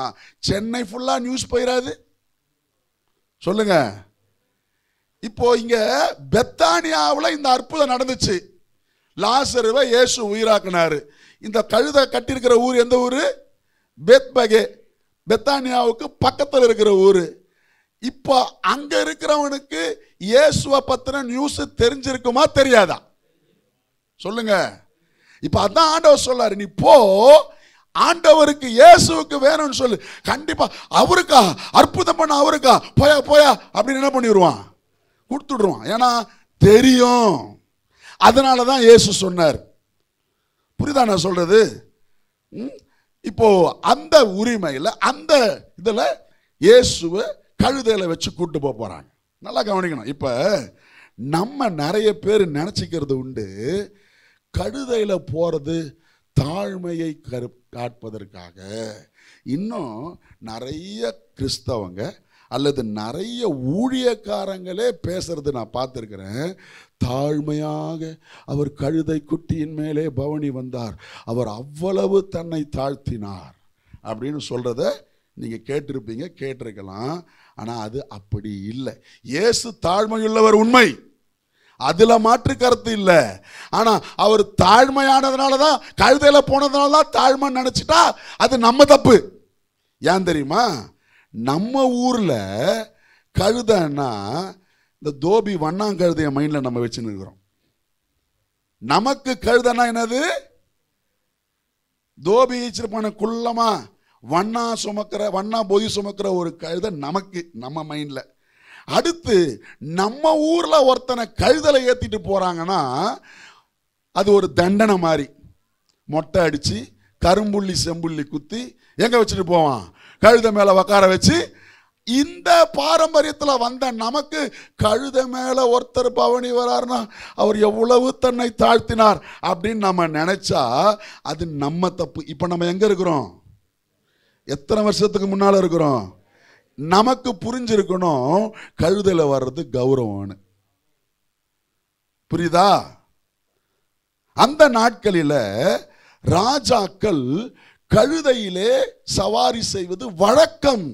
சென்னை ஃபுல்லா நியூஸ் போயிடாது? சொல்லுங்க. இப்போ இங்க பெத்தானியாவில் இந்த அற்புதம் நடந்துச்சு. லாசருவை இயேசு உயிராக்கினாரு. இந்த கழுதை கட்டியிருக்கிற ஊர் எந்த ஊரு? பெத்பகே. பெத்தானியாவுக்கு பக்கத்தில் இருக்கிற ஊரு. இப்போ அங்க இருக்கிறவனுக்கு இயேசுவை பத்தின நியூஸ் தெரிஞ்சிருக்குமா தெரியாதா? சொல்லுங்க. இப்ப அதான் ஆண்டவர் சொல்றாரு, நீ போ, ஆண்டவருக்கு இயேசுவுக்கு வேணும்னு சொல்லு. கண்டிப்பா அவருக்கா அற்புதம் பண்ண, அவருக்கா போயா அப்படின்னு என்ன பண்ணிடுவான், கொடுத்துடுவான். ஏன்னா தெரியும். அதனாலதான் இயேசு சொன்னார். புரியுதா நான் சொல்றது? இப்போ அந்த உரிமையில் அந்த இதுல இயேசுவை கழுதையில வச்சு கூட்டு போறாங்க. நல்லா கவனிக்கணும். இப்ப நம்ம நிறைய பேர் நினைச்சுக்கிறது உண்டு, கழுதையில போறது தாழ்மையை காட்பதற்காக. இன்னும் நிறைய கிறிஸ்தவங்க அல்லது நிறைய ஊழியக்காரங்களே பேசுறது நான் பார்த்திருக்கிறேன். தாழ்மையாக அவர் கழுதை குட்டியின் மேலே பவனி வந்தார், அவர் அவ்வளவு தன்னை தாழ்த்தினார் அப்படின்னு சொல்றத நீங்க கேட்டிருப்பீங்க, கேட்டிருக்கலாம். ஆனா அது அப்படி இல்லை. இயேசு தாழ்மையுள்ளவர் உண்மை, அதுல மாற்று கருத்து இல்லை. ஆனா அவர் தாழ்மையானதுனாலதான், கழுதையில போனதுனாலதான் தாழ்மை நினைச்சிட்டா அது நம்ம தப்பு. ஏன் தெரியுமா? நம்ம ஊர்ல கழுதைன்னா இந்த தோபி வண்ணாங்கழுதைய மைண்ட்ல நம்ம வச்சுன்னு இருக்கிறோம். நமக்கு கழுதைன்னா என்னது? தோபி வச்சிருப்பான குள்ளமா வண்ணா பொதி சுமக்கிற ஒரு கழுதை நமக்கு, நம்ம மைண்ட்ல. அடுத்து நம்ம ஊர்ல ஒருத்தனை கழுதலை ஏத்திட்டு போறாங்கன்னா அது ஒரு தண்டனை மாதிரி. மொட்டை அடிச்சு கரும்புள்ளி செம்புள்ளி குத்தி எங்க வச்சுட்டு போவான், கழுதை மேல உட்கார வச்சு. இந்த பாரம்பரியத்தில் வந்த நமக்கு கழுதை மேல ஒருத்தர் பவனி வராருன்னா அவர் எவ்வளவு தன்னை தாழ்த்தினார் அப்படின்னு நம்ம நினைச்சா அது நம்ம தப்பு. இப்ப நம்ம எங்க இருக்கிறோம்? எத்தனை வருஷத்துக்கு முன்னால இருக்கிறோம்? நமக்கு புரிஞ்சிருக்கணும் கழுதையில வர்றது கௌரவம்னு. புரியுதா? அந்த நாட்களில ராஜாக்கள் கழுதையிலே சவாரி செய்வது வழக்கம்.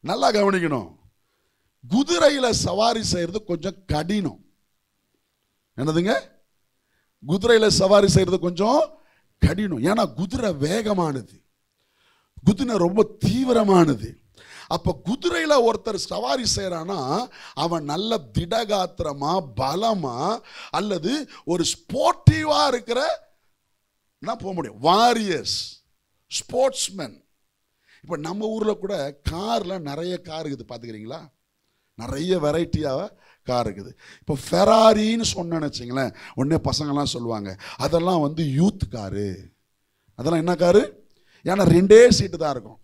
நல்லா கவனிக்கணும். குதிரையில சவாரி செய்யறது கொஞ்சம் கடினம். என்னதுங்க? குதிரையில சவாரி செய்யறது கொஞ்சம் கடினம். ஏன்னா குதிரை வேகமானது, குதிரை ரொம்ப தீவிரமானது. அப்ப குதிரையில ஒருத்தர் சவாரி செய்யறானா அவன் நல்ல திடகாத்திரமா, பலமா, அல்லது ஒரு ஸ்போர்ட்டிவா இருக்கிற போக முடியும். Warriors, sportsman. இப்ப நம்ம ஊர்ல கூட கார்ல நிறைய கார் இருக்குது, பாத்துக்கிறீங்களா? நிறைய வெரைட்டியாக கார் இருக்குது. இப்போ ஃபெராரின்னு சொன்னேன்னு வச்சுங்களேன், உடனே பசங்கள்லாம் சொல்லுவாங்க அதெல்லாம் வந்து யூத் காரு. அதெல்லாம் என்ன காரு? ஏன்னா 2 சீட்டு தான் இருக்கும்.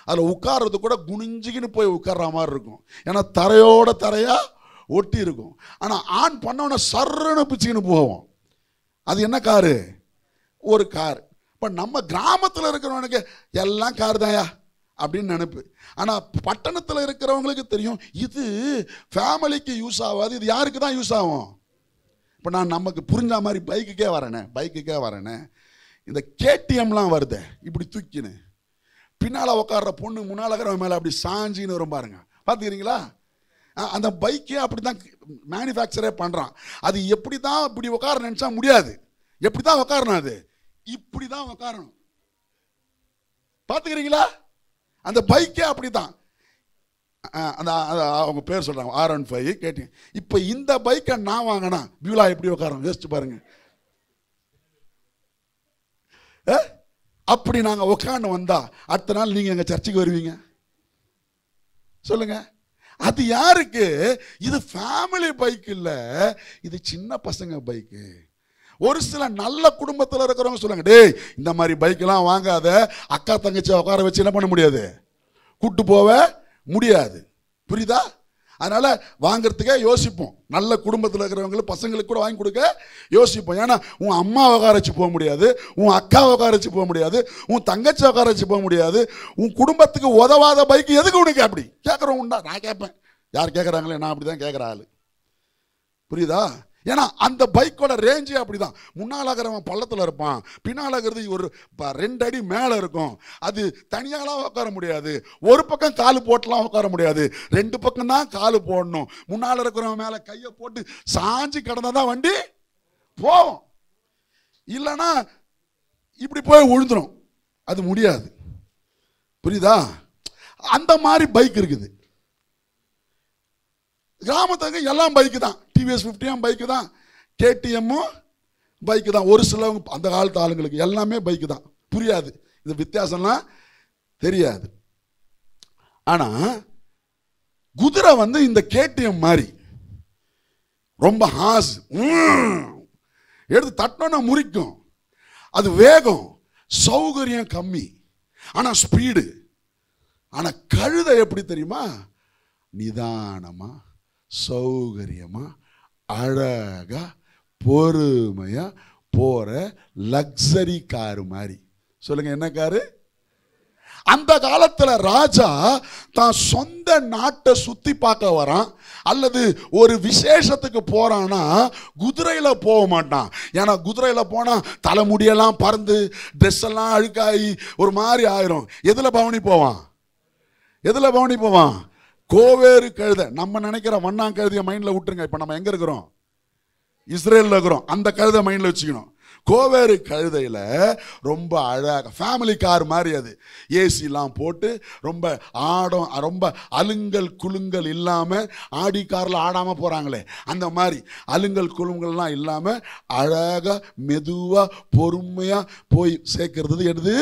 அதில் உட்கார்றது கூட குனிஞ்சிக்கின்னு போய் உட்கார்ற மாதிரி இருக்கும். ஏன்னா தரையோட தரையா ஒட்டி இருக்கும். ஆனால் ஆன் பண்ணவன சர்ன்னு பிச்சுக்கின்னு போவோம். அது என்ன காரு? ஒரு கார். இப்போ நம்ம கிராமத்தில் இருக்கிறவனுக்கு எல்லாம் கார் தாயா அப்படின்னு நினைப்பு. ஆனால் பட்டணத்தில் இருக்கிறவங்களுக்கு தெரியும் இது ஃபேமிலிக்கு யூஸ் ஆகாது, இது யாருக்கு தான் யூஸ் ஆகும். இப்போ நான் நமக்கு புரிஞ்ச மாதிரி பைக்குக்கே வரேனே இந்த கேடிஎம்லாம் வருது, இப்படி தூக்கின்னு பின்னால் உட்கார்ற பொண்ணு முன்னால் இருக்கிறவங்க மேலே அப்படி சாஞ்சின்னு வரும் பாருங்க, பார்த்துக்கிறீங்களா? அந்த பைக்கே அப்படி தான் மேனுஃபேக்சரே பண்ணுறான். அது எப்படி தான் இப்படி உட்கார நினச்சா முடியாது. எப்படி தான் உட்காரணும்? அது இப்படி தான் உட்காரணும். பார்த்துக்கிறீங்களா? அந்த பைக்கே அப்படிதான். அந்த அவங்க பேர் சொல்றாங்க R15 கேட்டீங்க. இப்போ இந்த பைக்கை நான் வாங்கினா பியூலா எப்படி உட்காரோம் யோசிச்சு பாருங்க. அப்படி நாங்கள் உட்காந்து வந்தா அடுத்த நாள் நீங்க எங்க சர்ச்சுக்கு வருவீங்க சொல்லுங்க? அது யாருக்கு? இது ஃபேமிலி பைக் இல்ல, இது சின்ன பசங்க பைக்கு. ஒரு சில நல்ல குடும்பத்தில் இருக்கிறவங்க சொல்லுங்க, டேய் இந்த மாதிரி பைக்கெல்லாம் வாங்காத, அக்கா தங்கச்சி உட்கார வச்சு என்ன பண்ண முடியாது, கூட்டு போக முடியாது. புரியுதா? அதனால வாங்கிறதுக்கே யோசிப்போம். நல்ல குடும்பத்தில் இருக்கிறவங்களுக்கு பசங்களுக்கு கூட வாங்கி கொடுக்க யோசிப்போம். ஏன்னா உன் அம்மா உட்கார வச்சு போக முடியாது, உன் அக்கா உட்கார வச்சு போக முடியாது, உன் தங்கச்சி உட்கார வச்சு போக முடியாது. உன் குடும்பத்துக்கு உதவாத பைக்கு எதுக்கு உனக்கு? அப்படி கேட்குறோம் உண்டா? நான் கேட்பேன். யார் கேட்குறாங்களே, நான் அப்படி தான் கேட்குற ஆள். புரியுதா? ஏன்னா அந்த பைக்கோட ரேஞ்சே அப்படிதான். முன்னாலாகிறவன் பள்ளத்தில் இருப்பான், பின்னாலாகிறது ஒரு 2 அடி மேலே இருக்கும். அது தனியாலாம் உட்கார முடியாது, ஒரு பக்கம் காலு போட்டுலாம் உட்கார முடியாது, 2 பக்கம் தான் காலு போடணும். முன்னால் இருக்கிறவன் மேலே கையை போட்டு சாஞ்சி கிடந்தாதான் வண்டி போவோம். இல்லைன்னா இப்படி போய் விழுந்துடும், அது முடியாது. புரியுதா? அந்த மாதிரி பைக் இருக்குது. கிராமத்துக்கு எல்லாம் பைக்கு தான். TVS 50 பைக்கு தான், KTM பைக்கு தான். ஒரு சிலவங்க அந்த காலத்து ஆளுங்களுக்கு எல்லாமே பைக்கு தான். புரியாது, இந்த வித்தியாசம்லாம் தெரியாது. ஆனா குதிரை வந்து இந்த KTM மாதிரி ரொம்ப ஹாஸ், எடுத்து தட்டோன்னா முறிக்கும். அது வேகம், சௌகரியம் கம்மி, ஆனா ஸ்பீடு. ஆனா கழுதை எப்படி தெரியுமா? நிதானமா, சௌகரியமா, அழகா, பொறுமையா போற லக்ஸரி காரு மாதிரி. சொல்லுங்க, என்ன காரு? அந்த காலத்துல ராஜா தான் சொந்த நாட்டை சுத்தி பார்க்க வரான் அல்லது ஒரு விசேஷத்துக்கு போறானா குதிரையில போக மாட்டான். ஏன்னா குதிரையில போனா தலைமுடியெல்லாம் பறந்து ட்ரெஸ் எல்லாம் அழுக்காகி ஒரு மாதிரி ஆயிரும். எதுல பவனி போவான்? எதுல பவனி போவான்? கோவேறு கழுதை. நம்ம நினைக்கிற வண்ணாங் கழுதைய மைண்ட்ல விட்டுருங்க. இப்ப நம்ம எங்க இருக்கிறோம்? இஸ்ரேல்ல இருக்கிறோம். அந்த கழுதை மைண்ட்ல வச்சுக்கணும். கோவேறு கழுதையில ரொம்ப அழகாக ஃபேமிலி கார் மாதிரி, அது ஏசிலாம் போட்டு ரொம்ப ஆடம், ரொம்ப அலுங்கல் குலுங்கல் இல்லாம, ஆடி கார்ல ஆடாம போறாங்களே அந்த மாதிரி அலுங்கல் குலுங்கல்லாம் இல்லாம அழகா மெதுவா பொறுமையா போய் சேர்க்கிறது எது?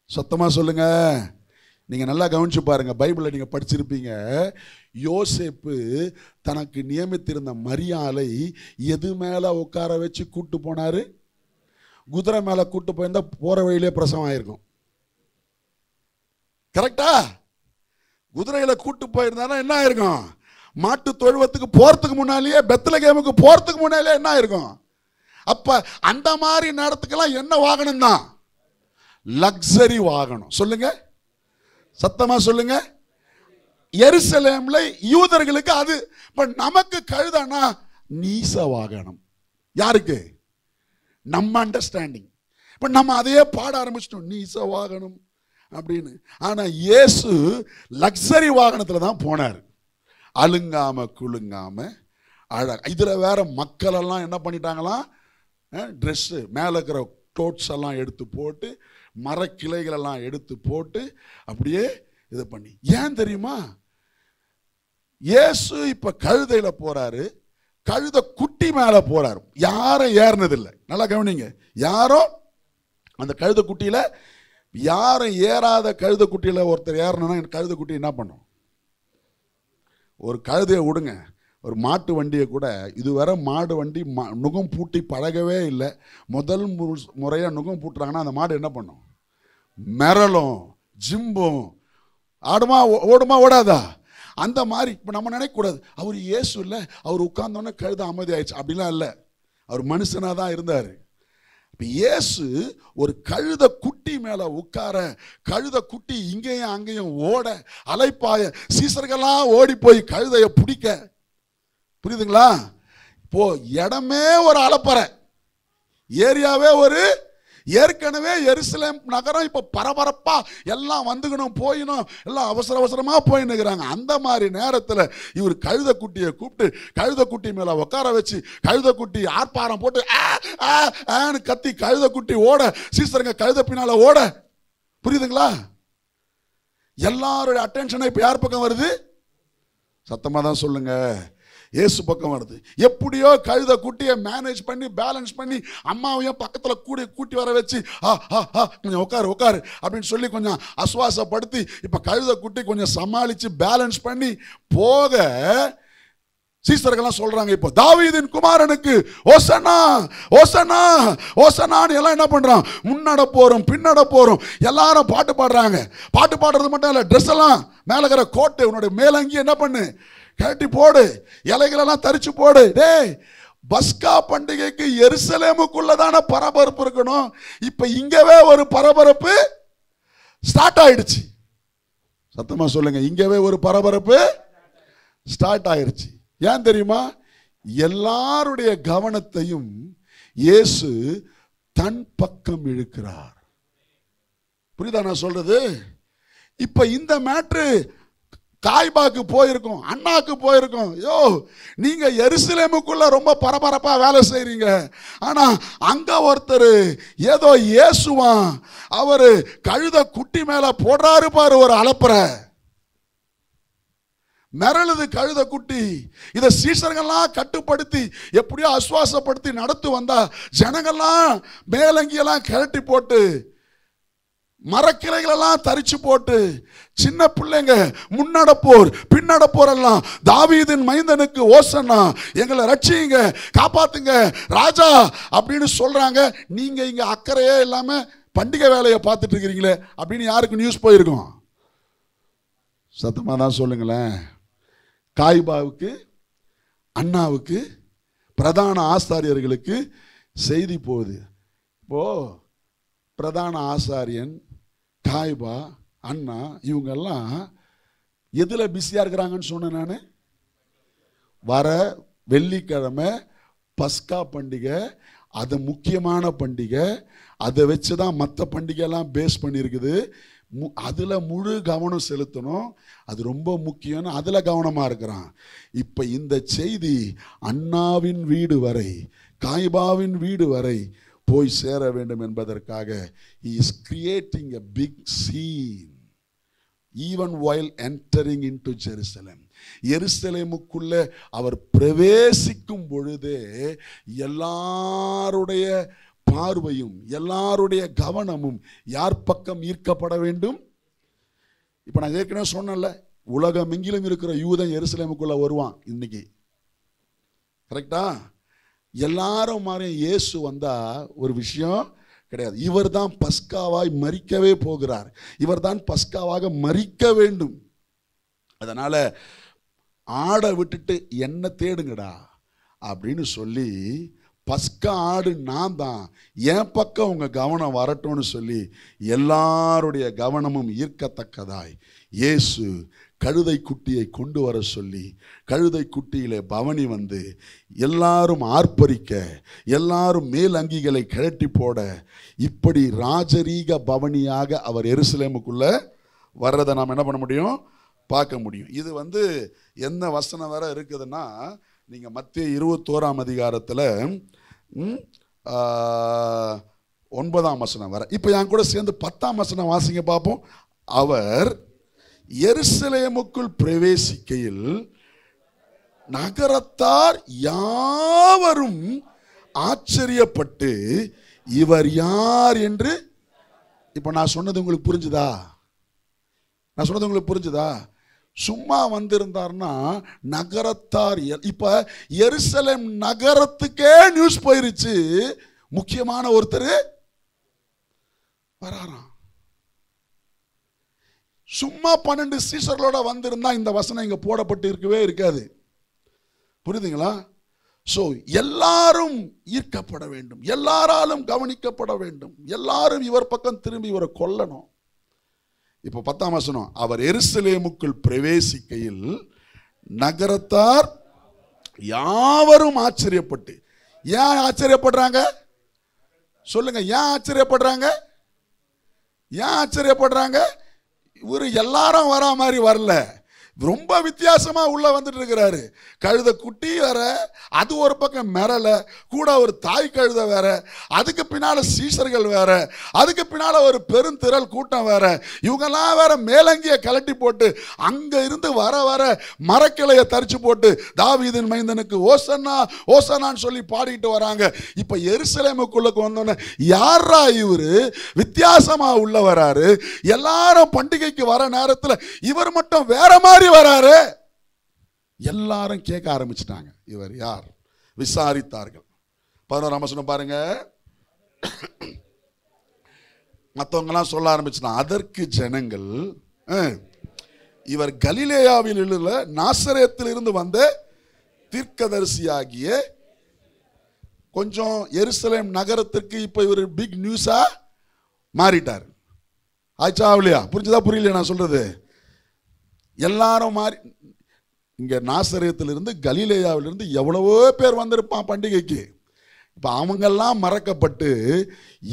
சத்தமா சொல்லுங்க. நீங்க நல்லா கவனிச்சு பாருங்க, பைபிளை நீங்க படிச்சிருப்பீங்க. யோசேப்பு தனக்கு நியமித்திருந்த மரியாதை எது மேல உட்கார வச்சு கூட்டு போனாரு? குதிரை மேல கூட்டு போயிருந்தா போற வழியிலே பிரசவம் ஆயிருக்கும். கரெக்டா? குதிரையில கூட்டு போயிருந்தா என்ன ஆயிருக்கும்? மாட்டு தொழுவத்துக்கு போறதுக்கு முன்னாலேயே, பெத்லகேமுக்கு போறதுக்கு முன்னாலே என்ன ஆயிருக்கும்? அப்ப அந்த மாதிரி நேரத்துக்கெல்லாம் என்ன வாகனம் தான்? லக்ஸரி வாகனம். சொல்லுங்க, சத்தமா சொல்லுங்க. எருசலேம்ல யூதர்களுக்கு அது. நமக்கு கழுதானா நீச வாகனம். யாருக்கு? நம்ம அண்டர்ஸ்டாண்டிங். இப்ப நம்ம அதையே பாட ஆரம்பிச்சிட்டோம். நீச வாகனம், அப்படின்னு. ஆனா இயேசு லக்ஸரி வாகனத்துல தான் போனார், அலுங்காம குலுங்காம அழகா. இதுல வேற மக்கள் எல்லாம் என்ன பண்ணிட்டாங்களாம், ட்ரெஸ்ஸு மேலே இருக்கிற கோட்ஸ் எல்லாம் எடுத்து போட்டு, மரக்கிளைகள் எல்லாம் எடுத்து போட்டு அப்படியே இது பண்ணி. ஏன் தெரியுமா? இயேசு இப்ப கழுதையில போறாரு, கழுத குட்டி மேல போறாரு, யாரும் ஏறினதில்லை. நல்லா கவனிங்க, யாரும் அந்த கழுத குட்டியில, யாரும் ஏறாத கழுத குட்டியில ஒருத்தர் ஏறணும்னா கழுத குட்டி என்ன பண்ணும்? ஒரு கழுதையை விடுங்க, ஒரு மாட்டு வண்டியை கூட இதுவரை மாடு வண்டி நுகம் பூட்டி பழகவே இல்லை. முதல் முறையாக நுகம் பூட்டுறாங்கன்னா அந்த மாடு என்ன பண்ணும்? மிரளும், ஜிம்பும், ஆடுமா, ஓடுமா, ஓடாதா? அந்த மாதிரி இப்போ நம்ம நினைக்கக்கூடாது அவர் இயேசு இல்லை, அவர் உட்கார்ந்தோன்னே கழுத அமைதி ஆயிடுச்சு, அப்படிலாம் இல்லை. அவர் மனுஷனாக தான் இருந்தார். இப்போ இயேசு ஒரு கழுத குட்டி மேலே உட்கார, கழுத குட்டி இங்கேயும் அங்கேயும் ஓட, அலைப்பாய, சீசர்கள்லாம் ஓடி போய் கழுதையை பிடிக்க. புரியுதுங்களா? இப்போ இடமே ஒரு அலப்பறை, ஏரியாவே ஒரு, ஏற்கனவே எருசலேம் நகரம் இப்ப பரபரப்பா எல்லாம் வந்துக்கணும் போயிடும், எல்லாம் அவசர அவசரமா போயின்னு இருக்கிறாங்க. அந்த மாதிரி நேரத்தில் இவர் கழுத குட்டியை கூப்பிட்டு கழுத குட்டி மேல உட்கார வச்சு, கழுத குட்டி ஆர்ப்பாரம் போட்டு ஆன்னு கத்தி கழுத குட்டி ஓட, சீசருங்க கழுத பின்னால ஓட. புரியுதுங்களா? எல்லாருடைய அட்டென்ஷன் இப்ப யார் பக்கம் வருது? சத்தமா தான் சொல்லுங்க, இயேசு பக்கம் வருது. எப்படியோ கழுத குட்டியை மேனேஜ் பண்ணி பேலன்ஸ் பண்ணி அம்மாவையும் பக்கத்தில் கூட்டி வர வச்சு கொஞ்சம் உட்காரு உட்காரு அப்படின்னு சொல்லி கொஞ்சம் அசுவாசப்படுத்தி இப்ப கழுத குட்டி கொஞ்சம் சமாளிச்சு பேலன்ஸ் பண்ணி போக, சீசர்கள்லாம் சொல்றாங்க, இப்போ தாவீதின் குமாரனுக்கு ஓசன்னா ஓசன்னா ஓசன்னான்னு எல்லாம் என்ன பண்றான், முன்னட போறோம் பின்னட போறோம், எல்லாரும் பாட்டு பாடுறாங்க. பாட்டு பாடுறது மட்டும் இல்ல, ட்ரெஸ் எல்லாம் மேல இருக்கிற கோட்டை, உன்னுடைய மேலங்கி என்ன பண்ணு, கட்டி போடு, இலைகளெல்லாம் தரிச்சு போடு. டேய், பஸ்கா பண்டிகைக்கு எருசலேமுக்குள்ளதான பரபரப்பு இருக்கணும். இப்ப இங்கவே ஒரு பரபரப்பு ஸ்டார்ட் ஆயிடுச்சு. சத்தமா சொல்லுங்க, இங்கவே ஒரு பரபரப்பு ஸ்டார்ட் ஆயிடுச்சு. ஏன் தெரியுமா? எல்லாருடைய கவனத்தையும் இயேசு தன் பக்கம் இழுக்கிறார். புரியுதா நான் சொல்றது? இப்ப இந்த மேட்ரு காய்பாக்கு போயிருக்கும், அண்ணாக்கு போயிருக்கும். யோ, நீங்க எருசலேமுக்குள்ள ரொம்ப பரபரப்பா வேலை செய்றீங்க, ஆனா அங்க ஒருத்தர் ஏதோ இயேசுவான், அவரு கழுத குட்டி மேல போடுறாரு பாரு ஒரு அலப்பறை, மிரளுது கழுத குட்டி. இதை சீசர்கள்லாம் கட்டுப்படுத்தி எப்படியோ அசுவாசப்படுத்தி நடத்து வந்தா, ஜனங்கள்லாம் மேலங்கியெல்லாம் கழட்டி போட்டு, மரக்கிளைகளெல்லாம் தரிச்சு போட்டு, சின்ன பிள்ளைங்க முன்னடப்போர் பின்னடப்போர் எல்லாம் தாவீதின் மைந்தனுக்கு ஓசன்னா, எங்களை ரட்சியுங்க, காப்பாத்துங்க ராஜா அப்படின்னு சொல்றாங்க. நீங்க இங்க அக்கறையே இல்லாம பண்டிகை வேலையை பார்த்துட்டு இருக்கிறீங்களே அப்படின்னு யாருக்கு நியூஸ் போயிருக்கும்? சத்தமா தான் சொல்லுங்களேன். காய்பாவுக்கு, அண்ணாவுக்கு, பிரதான ஆசாரியர்களுக்கு செய்தி போகுது. இப்போ பிரதான ஆசாரியன், காய்பா, அண்ணா, இவங்கெல்லாம் எதுல பிஸியா இருக்கிறாங்கன்னு சொன்னேன் நான். வர வெள்ளிக்கிழமை பஸ்கா பண்டிகை, அது முக்கியமான பண்டிகை, அதை வச்சுதான் மற்ற பண்டிகைலாம் பேஸ் பண்ணியிருக்குது. அதுல முழு கவனம் செலுத்தணும், அது ரொம்ப முக்கியம்னு அதுல கவனமா இருக்கிறான். இப்ப இந்த செய்தி அண்ணாவின் வீடு வரை, காய்பாவின் வீடு வரை போய் சேர வேண்டும் என்பதற்காக he is creating a big scene even while entering into Jerusalem. எருசலேமுக்குள்ள அவர் பிரவேசிக்கும் பொழுதே எல்லாருடைய பார்வையும் எல்லாருடைய கவனமும் யார் பக்கம் ஈர்க்கப்பட வேண்டும்? இப்ப நான் ஏற்கனவே சொன்னேன்ல, உலகம் எங்கிலும் இருக்கிற யூதன் எருசலேமுக்குள்ள வருவான் இன்னைக்கு. கரெக்டா? எல்லாரும் மாதிரி இயேசு வந்தா ஒரு விஷயம் கிடையாது. இவர் தான் பஸ்காவாய் மரிக்கவே போகிறார், இவர் தான் பஸ்காவாக மரிக்க வேண்டும். அதனால ஆடை விட்டுட்டு என்ன தேடுங்கடா அப்படின்னு சொல்லி, பஸ்கா ஆடு நான் தான், என் பக்கம் உங்க கவனம் வரட்டும்னு சொல்லி எல்லாருடைய கவனமும் ஈர்க்கத்தக்கதாய் இயேசு கழுதை குட்டியை கொண்டு வர சொல்லி கழுதை குட்டியிலே பவனி வந்து எல்லாரும் ஆர்ப்பரிக்க, எல்லாரும் மேல் அங்கிகளை கிளட்டி போட, இப்படி ராஜரீக பவனியாக அவர் எருசலேமுக்குள்ள வர்றதை நாம் என்ன பண்ண முடியும், பார்க்க முடியும். இது வந்து என்ன வசனம் வேற இருக்குதுன்னா, நீங்கள் மத்தேயு 21ஆம் அதிகாரத்தில் 9ஆம் வசனம் வர. இப்போ என் கூட சேர்ந்து 10ஆம் வசனம் வாசிங்க பார்ப்போம். அவர் எருசலேமுக்குள் பிரவேசிக்கையில் நகரத்தார் யாவரும் ஆச்சரியப்பட்டு இவர் யார் என்று. இப்போ நான் சொன்னது உங்களுக்கு புரிஞ்சுதா? நான் சொன்னது உங்களுக்கு புரிஞ்சுதா? சும்மா வந்திருந்தார்னா நகரத்தார், இப்ப எருசலேம் நகரத்துக்கே நியூஸ் போயிருச்சு, முக்கியமான ஒருத்தர் வராராம். சும்மா 12 சீசர்களோட வந்திருந்தா இந்த வசனம் இங்க போடப்பட்டு இருக்கவே இருக்காது. புரியுதுங்களா? சோ எல்லாரும் ஈர்க்கப்பட வேண்டும், எல்லாராலும் கவனிக்கப்பட வேண்டும், எல்லாரும் இவர் பக்கம் திரும்பி இவரை கொல்லணும். இப்போ 10ஆம் வசனம், அவர் எருசலேமுக்குள் பிரவேசிக்கையில் நகரத்தார் யாவரும் ஆச்சரியப்பட்டு. ஏன் ஆச்சரியப்படுறாங்க சொல்லுங்க? ஏன் ஆச்சரியப்படுறாங்க? ஏன் ஆச்சரியப்படுறாங்க? இவரு எல்லாரும் வரா மாதிரி வரல, ரொம்ப வித்தியாசமா உள்ள வந்துட்டு இருக்கிறாரு. கழுத குட்டி வேற, அது ஒரு பக்கம் மிரல, கூட ஒரு தாய் கழுத வேற, அதுக்கு பின்னால சீசர்கள் வேற, அதுக்கு பின்னால ஒரு பெருந்திரள் கூட்டம் வேற. இவங்கெல்லாம் வேற மேலங்கிய கலட்டி போட்டு அங்க இருந்து வர வர மரக்கிளைய தரிச்சு போட்டு தாவீதின் மைந்தனுக்கு ஓசன்னா ஓசன்னான்னு சொல்லி பாடிட்டு வராங்க. இப்ப எருசலேமுக்குள்ளுக்கு வந்தோன்னே யாரா இவரு வித்தியாசமா உள்ள வராரு, எல்லாரும் பண்டிகைக்கு வர நேரத்தில் இவர் மட்டும் வேற மாதிரி வராரு. எல்லாரும் கேட்க ஆரம்பிச்சிட்டாங்க, இவர் யார்? விசாரித்தார்கள். 11ஆம் வசனம் பாருங்க. மற்றவங்க எல்லாம் சொல்ல ஆரம்பிச்சிட்டாங்க. அதற்கு ஜனங்கள், இவர் கலிலேயாவில் உள்ள நாசரேத்தில் இருந்து வந்த தீர்க்கதரிசியாகிய, கொஞ்சம் எருசலேம் நகரத்திற்கு இப்ப இவர் பிக் நியூஸா மாறிட்டார். ஆச்சா இல்லையா? புரிஞ்சுதா புரியலையா நான் சொல்றது? எல்லாரும் மாறி, இங்க நாசரேத்திலிருந்து கலிலேயாவிலிருந்து எவ்வளவோ பேர் வந்திருப்பான் பண்டிகைக்கு. இப்ப அவங்கெல்லாம் மறக்கப்பட்டு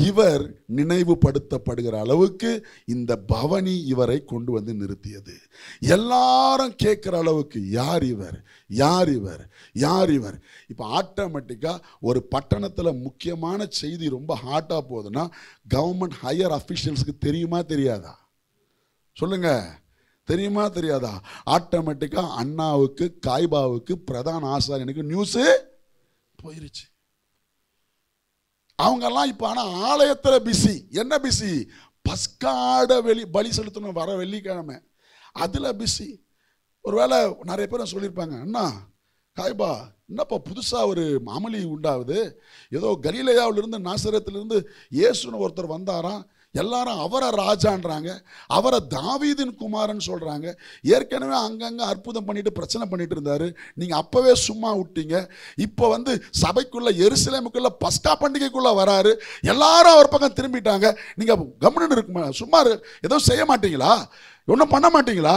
இவர் நினைவுபடுத்தப்படுகிற அளவுக்கு இந்த பவனி இவரை கொண்டு வந்து நிறுத்தியது. எல்லாரும் கேட்கிற அளவுக்கு யார் இவர், யார் இவர், யார் இவர். இப்ப ஆட்டோமேட்டிக்கா ஒரு பட்டணத்துல முக்கியமான செய்தி ரொம்ப ஹாட்டா போகுதுன்னா கவர்மெண்ட் ஹையர் அபிஷியல்ஸ்க்கு தெரியுமா தெரியாதா? சொல்லுங்க, தெரியுமா தெரியாதா? ஆட்டோமேட்டிக்கா அண்ணாவுக்கு, காய்பாவுக்கு, பிரதான ஆசாரியனுக்கு நியூஸ் போயிருச்சு. அவங்க எல்லாம் இப்ப ஆனா ஆலயத்துல பிஸி. என்ன பிஸி? பஸ்காட பலி செலுத்தணும் வர வெள்ளிக்கிழமை, அதுல பிஸி. ஒருவேளை நிறைய பேர் சொல்லியிருப்பாங்க, அண்ணா காய்பா என்னப்பா புதுசா ஒரு அமளி உண்டாகுது, ஏதோ கலிலேயாவிலிருந்து நாசரேத்திலிருந்து இயேசுன்னு ஒருத்தர் வந்தாராம், எல்லாரும் அவரை ராஜான்றாங்க, அவரை தாவீதின் குமாரன் சொல்றாங்க. ஏற்கனவே அங்கங்க அற்புதம் பண்ணிட்டு பிரச்சனை பண்ணிட்டு இருந்தாரு, நீங்க அப்பவே சும்மா விட்டீங்க. இப்போ வந்து சபைக்குள்ள எருசலேமுக்குள்ள பஸ்கா பண்டிகைக்குள்ள வராரு, எல்லாரும் அவர் பக்கம் திரும்பிட்டாங்க. நீங்க கவனம் இருக்குமா? சும்மா ஏதோ செய்ய மாட்டீங்களா? ஒன்றும் பண்ண மாட்டீங்களா?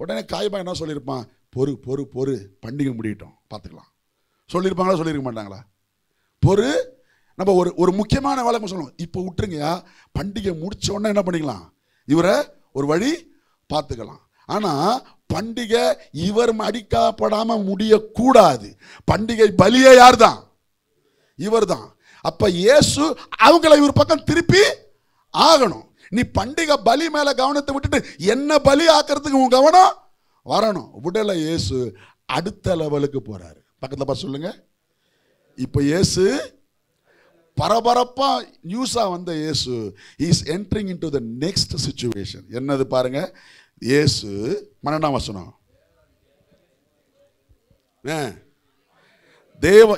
உடனே காய்பா என்ன சொல்லியிருப்பான்? பொறு பொறு பொறு, பண்டிகை முடியட்டும் பார்த்துக்கலாம் சொல்லியிருப்பாங்களா? சொல்லியிருக்க மாட்டாங்களா? பொறு. நம்ம ஒரு முக்கியமான வேலை சொல்லணும், இப்போ விட்டுருங்கயா, பண்டிகை முடிச்ச உடனே என்ன பண்ணிக்கலாம், இவரை ஒரு வழி பார்த்துக்கலாம். ஆனா பண்டிகை இவர் அடிக்கப்படாம முடியக்கூடாது. பண்டிகை பலியே யார் தான்? இவர் தான். அப்ப இயேசு அவங்களை இவர் பக்கம் திருப்பி ஆகணும். நீ பண்டிகை பலி மேல கவனத்தை விட்டுட்டு என்ன பலி ஆக்கிறதுக்கு உன் கவனம் வரணும். விடல, இயேசு அடுத்த லெவலுக்கு போறாரு. பக்கத்துல பார்த்து சொல்லுங்க. இப்ப இயேசு பரபரப்பா நியூஸா வந்த இயேசு is entering into the next situation. என்னது பாருங்க, இயேசு 12ஆம் வசனம்,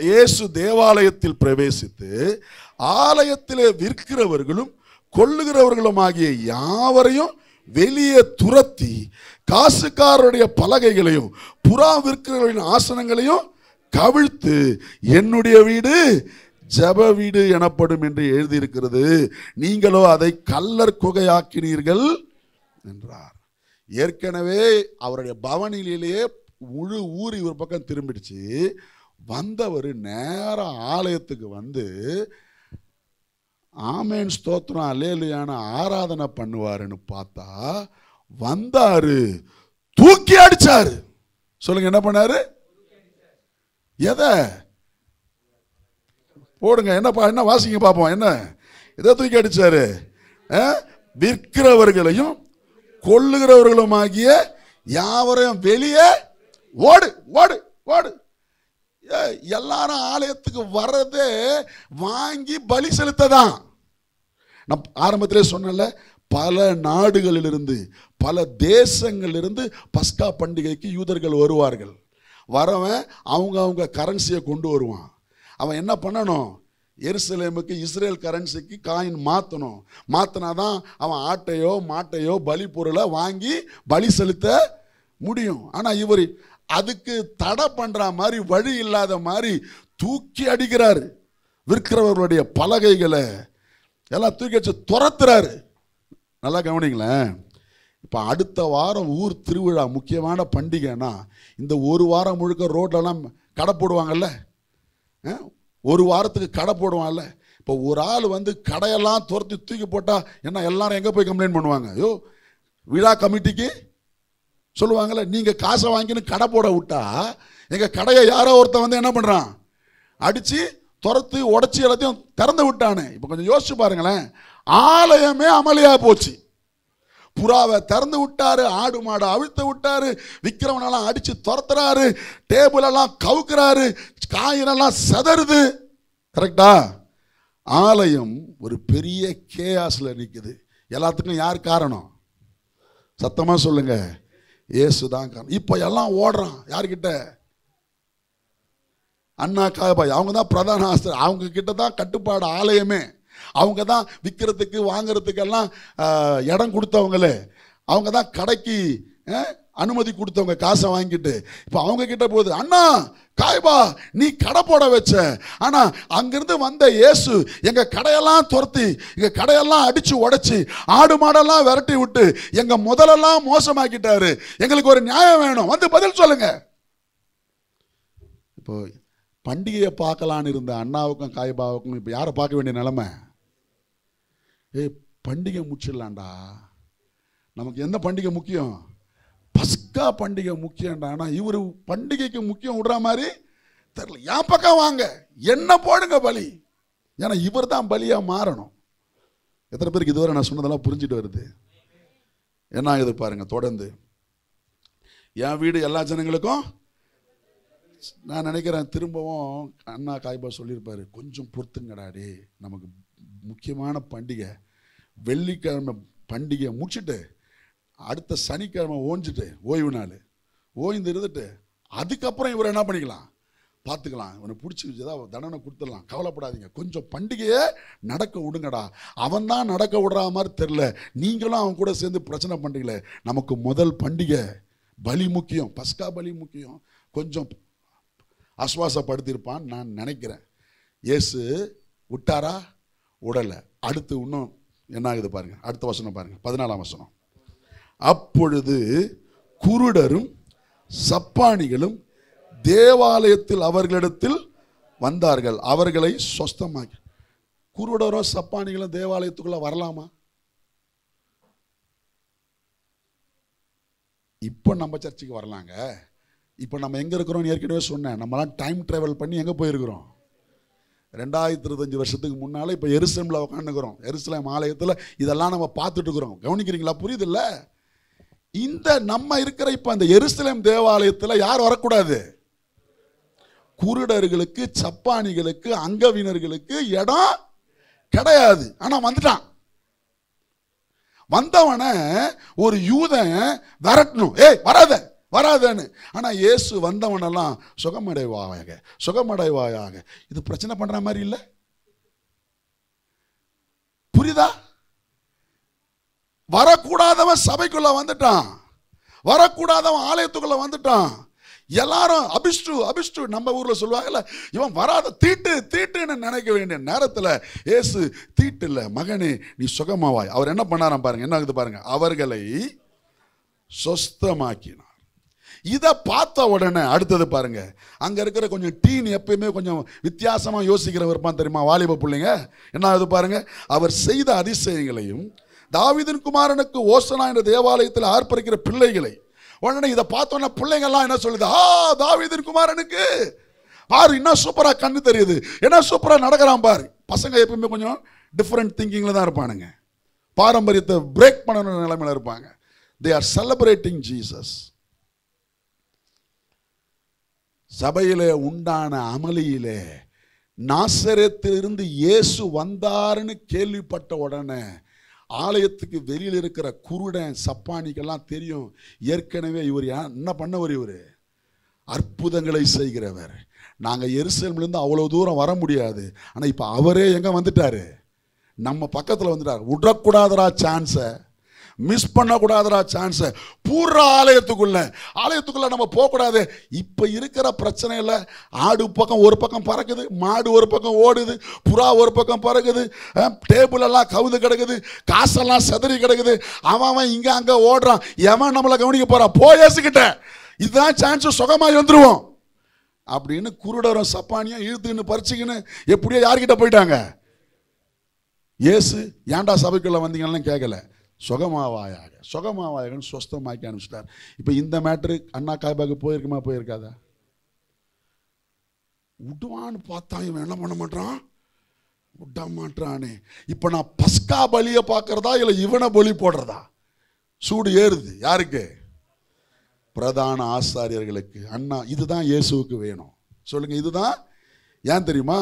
இயேசு தேவாலயத்தில் பிரவேசித்து ஆலயத்திலே விற்கிறவர்களும் கொள்ளுகிறவர்களும் ஆகிய யாவரையும் வெளியே துரத்தி காசுக்காரருடைய பலகைகளையும் புறா விற்கிறவர்களின் ஆசனங்களையும் கவிழ்த்து என்னுடைய வீடு ஜெப வீடு எனப்படும் என்று எழுதியிருக்கிறது, நீங்களோ அதை கல்லர் குகையாக்கினீர்கள் என்றார். ஏற்கனவே அவருடைய பவனிலேயே முழு ஊர் இவர் பக்கம் திரும்பிடுச்சு. வந்தவர் நேரம் ஆலயத்துக்கு வந்து ஆமேன் ஸ்தோத்திரம் அல்லேலூயான ஆராதனை பண்ணுவாருன்னு பார்த்தா வந்தாரு, தூக்கி அடிச்சாரு. சொல்லுங்க, என்ன பண்ணாரு? எதை போடுங்க, என்ன வாசிங்க பார்ப்போம். என்ன எதை தூக்கி அடிச்சாரு? விற்கிறவர்களையும் கொள்ளுகிறவர்களும் ஆகிய யாவரையும் வெளியே ஓடு ஓடு ஓடு. எல்லாரும் ஆலயத்துக்கு வர்றதே வாங்கி பலி செலுத்ததான். நான் ஆரம்பத்திலே சொன்னல, பல நாடுகளிலிருந்து பல தேசங்களிலிருந்து பஸ்கா பண்டிகைக்கு யூதர்கள் வருவார்கள். வரவன் அவங்க கரன்சியை கொண்டு வருவான். அவன் என்ன பண்ணணும்? எருசலேமுக்கு இஸ்ரேல் கரன்சிக்கு காயின் மாற்றணும். மாற்றினாதான் அவன் ஆட்டையோ மாட்டையோ பலி பொருளை வாங்கி பலி செலுத்த முடியும். ஆனால் இவர் அதுக்கு தடை பண்ணுற மாதிரி, வழி இல்லாத மாதிரி தூக்கி அடிக்கிறாரு. விற்கிறவர்களுடைய பலகைகளை எல்லாம் தூக்கி வச்சு துரத்துறாரு. நல்லா கவனிங்களேன். இப்போ அடுத்த வாரம் ஊர் திருவிழா, முக்கியமான பண்டிகைன்னா இந்த ஒரு வாரம் முழுக்க ரோட்லலாம் கடை போடுவாங்கல்ல, ஒரு வாரத்துக்கு கடை போடுவாங்கல்ல. இப்போ ஒரு ஆள் வந்து கடையெல்லாம் துரத்தி தூக்கி போட்டால் என்ன எல்லாரும் எங்கே போய் கம்ப்ளைண்ட் பண்ணுவாங்க? ஐயோ, விழா கமிட்டிக்கு சொல்லுவாங்கள்ல, நீங்கள் காசை வாங்கின்னு கடை போட விட்டா எங்கள் கடையை யாரோ ஒருத்தன் வந்து என்ன பண்ணுறான்? அடித்து துரத்து உடச்சி எல்லாத்தையும் திறந்து விட்டானே. இப்போ கொஞ்சம் யோசிச்சு பாருங்களேன். ஆலயமே அமளியாக போச்சு. புறாவை திறந்து விட்டாரு, ஆடு மாடை அவிழ்த்து விட்டாரு, விற்கிறவனெல்லாம் அடிச்சு துரத்துறாரு, டேபிள் எல்லாம் கவுக்குறாரு, காயினெல்லாம் செதறுது. கரெக்டா? ஆலயம் ஒரு பெரிய கேயாஸ்ல நிற்குது. எல்லாத்துக்கும் யார் காரணம்? சத்தமா சொல்லுங்க, இயேசுதான் காரணம். இப்போ எல்லாம் ஓடுறான் யார்கிட்ட? அண்ணா காபாய். அவங்க தான் பிரதான ஆசிரியர். அவங்க கிட்ட தான் கட்டுப்பாடு ஆலயமே. அவங்க தான் விற்கிறதுக்கு வாங்கிறதுக்கெல்லாம் இடம் கொடுத்தவங்களே. அவங்க தான் கடைக்கு அனுமதி கொடுத்தவங்க, காசை வாங்கிட்டு. இப்போ அவங்க கிட்ட போகுது, அண்ணா காய்பா நீ கடை போட வச்ச, ஆனா அங்கிருந்து வந்த இயேசு எங்க கடையெல்லாம் துரத்தி, எங்க கடையெல்லாம் அடிச்சு உடைச்சு, ஆடு மாடெல்லாம் விரட்டி விட்டு எங்க முதலெல்லாம் மோசமாக்கிட்டாரு. எங்களுக்கு ஒரு நியாயம் வேணும், வந்து பதில் சொல்லுங்க. இப்போ பண்டிகையை பார்க்கலான்னு இருந்த அண்ணாவுக்கும் காய்பாவுக்கும் இப்போ யாரை பார்க்க வேண்டிய நிலைமை? பண்டிகை முடிச்சிடலாண்டா. நமக்கு எந்த பண்டிகை முக்கியம்? பஸ்கா பண்டிகை முக்கியம்டா. ஆனால் இவர் பண்டிகைக்கு முக்கியம் விடுற மாதிரி தெரியல. என் பக்கம் வாங்க, என்ன போடுங்க பலி. ஏன்னா இவர் தான் பலியாக மாறணும். எத்தனை பேருக்கு இதுவரை நான் சொன்னதெல்லாம் புரிஞ்சுட்டு வருது? என்ன இது பாருங்க. தொடர்ந்து என் வீடு எல்லா ஜனங்களுக்கும், நான் நினைக்கிறேன் திரும்பவும் அண்ணா காய்பா சொல்லியிருப்பாரு, கொஞ்சம் பொறுத்துங்கடாடே, நமக்கு முக்கியமான பண்டிகை வெள்ளிக்கிழமை பண்டிகையை முடிச்சுட்டு அடுத்த சனிக்கிழமை ஓஞ்சிட்டு ஓய்வு நாள் ஓய்ந்து இருந்துட்டு அதுக்கப்புறம் இவர் என்ன பண்ணிக்கலாம் பார்த்துக்கலாம். இவனை பிடிச்சி ஏதாவது தண்டனை கொடுத்துடலாம், கவலைப்படாதீங்க, கொஞ்சம் பண்டிகையை நடக்க விடுங்கடா. அவன் தான் நடக்க விடுற மாதிரி தெரில, நீங்களும் அவன் கூட சேர்ந்து பிரச்சனை பண்ணுறீங்களே. நமக்கு முதல் பண்டிகை பலி முக்கியம், பஸ்கா பலி முக்கியம். கொஞ்சம் ஆஸ்வாசப்படுத்தியிருப்பான்னு நான் நினைக்கிறேன். இயேசு விட்டாரா? உடலை. அடுத்து இன்னும் என்ன ஆகுது பாருங்க. அடுத்த வசனம் பாருங்க, 14ஆம் வசனம். அப்பொழுது குருடரும் சப்பானிகளும் தேவாலயத்தில் அவர்களிடத்தில் வந்தார்கள், அவர்களை சொஸ்தமாக்கி. குருடரோ சப்பானிகளும் தேவாலயத்துக்குள்ள வரலாமா? இப்போ நம்ம சர்ச்சுக்கு வரலாங்க. இப்போ நம்ம எங்கே இருக்கிறோம் ஏற்கனவே சொன்னேன். நம்மளாம் டைம் ட்ராவல் பண்ணி எங்கே போயிருக்கிறோம்? 2025 வருஷத்துக்கு முன்னால் இப்போ எருசலேமில் உட்காந்துக்கிறோம். எருசலேம் ஆலயத்தில் இதெல்லாம் நம்ம பார்த்துட்டு இருக்கிறோம். கவனிக்கிறீங்களா? புரியுதில்ல? இந்த நம்ம இருக்கிற இப்போ அந்த எருசலேம் தேவாலயத்தில் யார் வரக்கூடாது? குருடர்களுக்கு, சப்பானிகளுக்கு, அங்கவினர்களுக்கு இடம் கிடையாது. ஆனால் வந்துட்டான். வந்தவனை ஒரு யூதன் விரட்டணும், ஏய் வராத வராதன்னு. ஆனால் இயேசு வந்தவனெல்லாம் சுகமடைவாயாக சுகமடைவாயாக. இது பிரச்சனை பண்ற மாதிரி இல்லை. புரியுதா? வரக்கூடாதவன் சபைக்குள்ள வந்துட்டான், வரக்கூடாதவன் ஆலயத்துக்குள்ள வந்துட்டான். எல்லாரும் அபிஷ்டு அபிஷ்டு, நம்ம ஊர்ல சொல்லுவாங்கல்ல, இவன் வராத தீட்டு தீட்டுன்னு நினைக்க வேண்டிய நேரத்தில் இயேசு தீட்டு இல்லை, மகனே நீ சுகமாவாய். அவர் என்ன பண்ணாராம் பாருங்க, என்ன ஆகுது பாருங்க. அவர்களை சொஸ்தமாக்கினார். இதை பார்த்த உடனே அடுத்தது பாருங்க, அங்க இருக்கிற கொஞ்சம் டீன் எப்பயுமே கொஞ்சம் வித்தியாசமா யோசிக்கிறவர் இருப்பான் தெரியுமா, வாலிப பிள்ளைங்க. என்ன ஆகுது பாருங்க, அவர் செய்த அதிசயங்களையும் தாவீதின் குமாரனுக்கு ஓசனா என்ற தேவாலயத்தில் ஆர்ப்பரிக்கிற பிள்ளைகளை, உடனே இதை பார்த்தோன்னா பிள்ளைங்கள்லாம் என்ன சொல்லுது, தாவீதின் குமாரனுக்கு பாரு இன்னும் சூப்பரா கண்ணு தெரியுது, என்ன சூப்பரா நடக்கிறான் பாரு. பசங்க எப்பவுமே கொஞ்சம் டிஃப்ரெண்ட் திங்கிங்ல தான் இருப்பானுங்க, பாரம்பரியத்தை பிரேக் பண்ணணும் நிலைமையில இருப்பாங்க. They are celebrating Jesus. சபையிலே உண்டான அமளியிலே நாசரேத்திலிருந்து இயேசு வந்தாருன்னு கேள்விப்பட்ட உடனே ஆலயத்துக்கு வெளியில் இருக்கிற குருடன் சப்பானிக்கெல்லாம் தெரியும், ஏற்கனவே இவர் என்ன பண்ணவர், இவர் அற்புதங்களை செய்கிறவர். நாங்கள் எருசலேமிலிருந்து அவ்வளோ தூரம் வர முடியாது, ஆனால் இப்போ அவரே எங்கே வந்துட்டாரு, நம்ம பக்கத்தில் வந்துட்டார். விடக்கூடாதரா சான்ஸை, மிஸ் பண்ணக்கூடாதரா சான்ஸை. பூரா ஆலயத்துக்குள்ள நம்ம போகக்கூடாது. இப்போ இருக்கிற பிரச்சனையில் ஆடு பக்கம் ஒரு பக்கம் பறக்குது, மாடு ஒரு பக்கம் ஓடுது, புறா ஒரு பக்கம் பறக்குது, டேபிள் எல்லாம் கவுது கிடக்குது, காசெல்லாம் செதறி கிடக்குது, அவன் இங்கே அங்கே ஓடுறான், எவன் நம்மளை கவனிக்க போறான், போயேசுக்கிட்ட இதுதான் சான்ஸ், சுகமாய் வந்துருவோம் அப்படின்னு குருடரும் சப்பானியும் இழுத்துக்கின்னு பறிச்சுக்கின்னு எப்படியோ யார்கிட்ட போயிட்டாங்க. இயேசு ஏன்டா சபைக்குள்ள வந்தீங்கன்னு கேட்கல, சுகமாவாயாகன்னு சொஸ்தமாக்கி அனுப்பிச்சிட்டார். இப்போ இந்த மேட்ரு அண்ணா காய்பாக்கு போயிருக்குமா, போயிருக்காதா? விடுவான்னு பார்த்தா இவன் என்ன பண்ண மாட்டான், விட மாட்டானே. இப்போ நான் பஸ்கா பலியை பார்க்கறதா இல்லை இவனை பலி போடுறதா? சூடு ஏறுது யாருக்கு? பிரதான ஆசாரியர்களுக்கு. அண்ணா இதுதான் இயேசுவுக்கு வேணும் சொல்லுங்க, இதுதான். ஏன் தெரியுமா,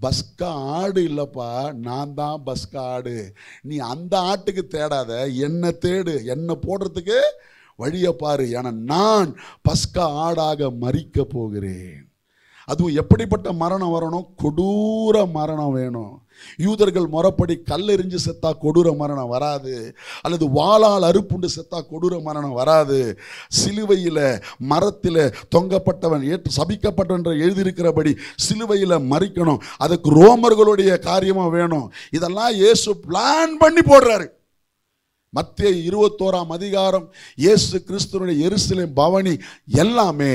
பஸ்கா ஆடு இல்லப்பா, நான் தான் பஸ்கா ஆடு. நீ அந்த ஆட்டுக்கு தேடாத, என்ன தேடு, என்ன போடுறதுக்கு வழியை பாரு. ஏன்னா நான் பஸ்கா ஆடாக மரிக்க போகிறேன். அதுவும் எப்படிப்பட்ட மரணம் வரணும், கொடூர மரணம் வேணும். யூதர்கள் முறைப்படி கல்லெறிஞ்சு செத்தா கொடூர மரணம் வராது, அல்லது வாளால் அறுப்புண்டு செத்தா கொடூர மரணம் வராது. சிலுவையில் மரத்தில் தொங்கப்பட்டவன் சபிக்கப்பட்டவன் என்று எழுதியிருக்கிறபடி சிலுவையில் மறிக்கணும். அதுக்கு ரோமர்களுடைய காரியமாக வேணும். இதெல்லாம் இயேசு பிளான் பண்ணி போடுறாரு. மத்தேயு 21ஆம் அதிகாரம் இயேசு கிறிஸ்துவினுடைய எருசலேம் பவனி எல்லாமே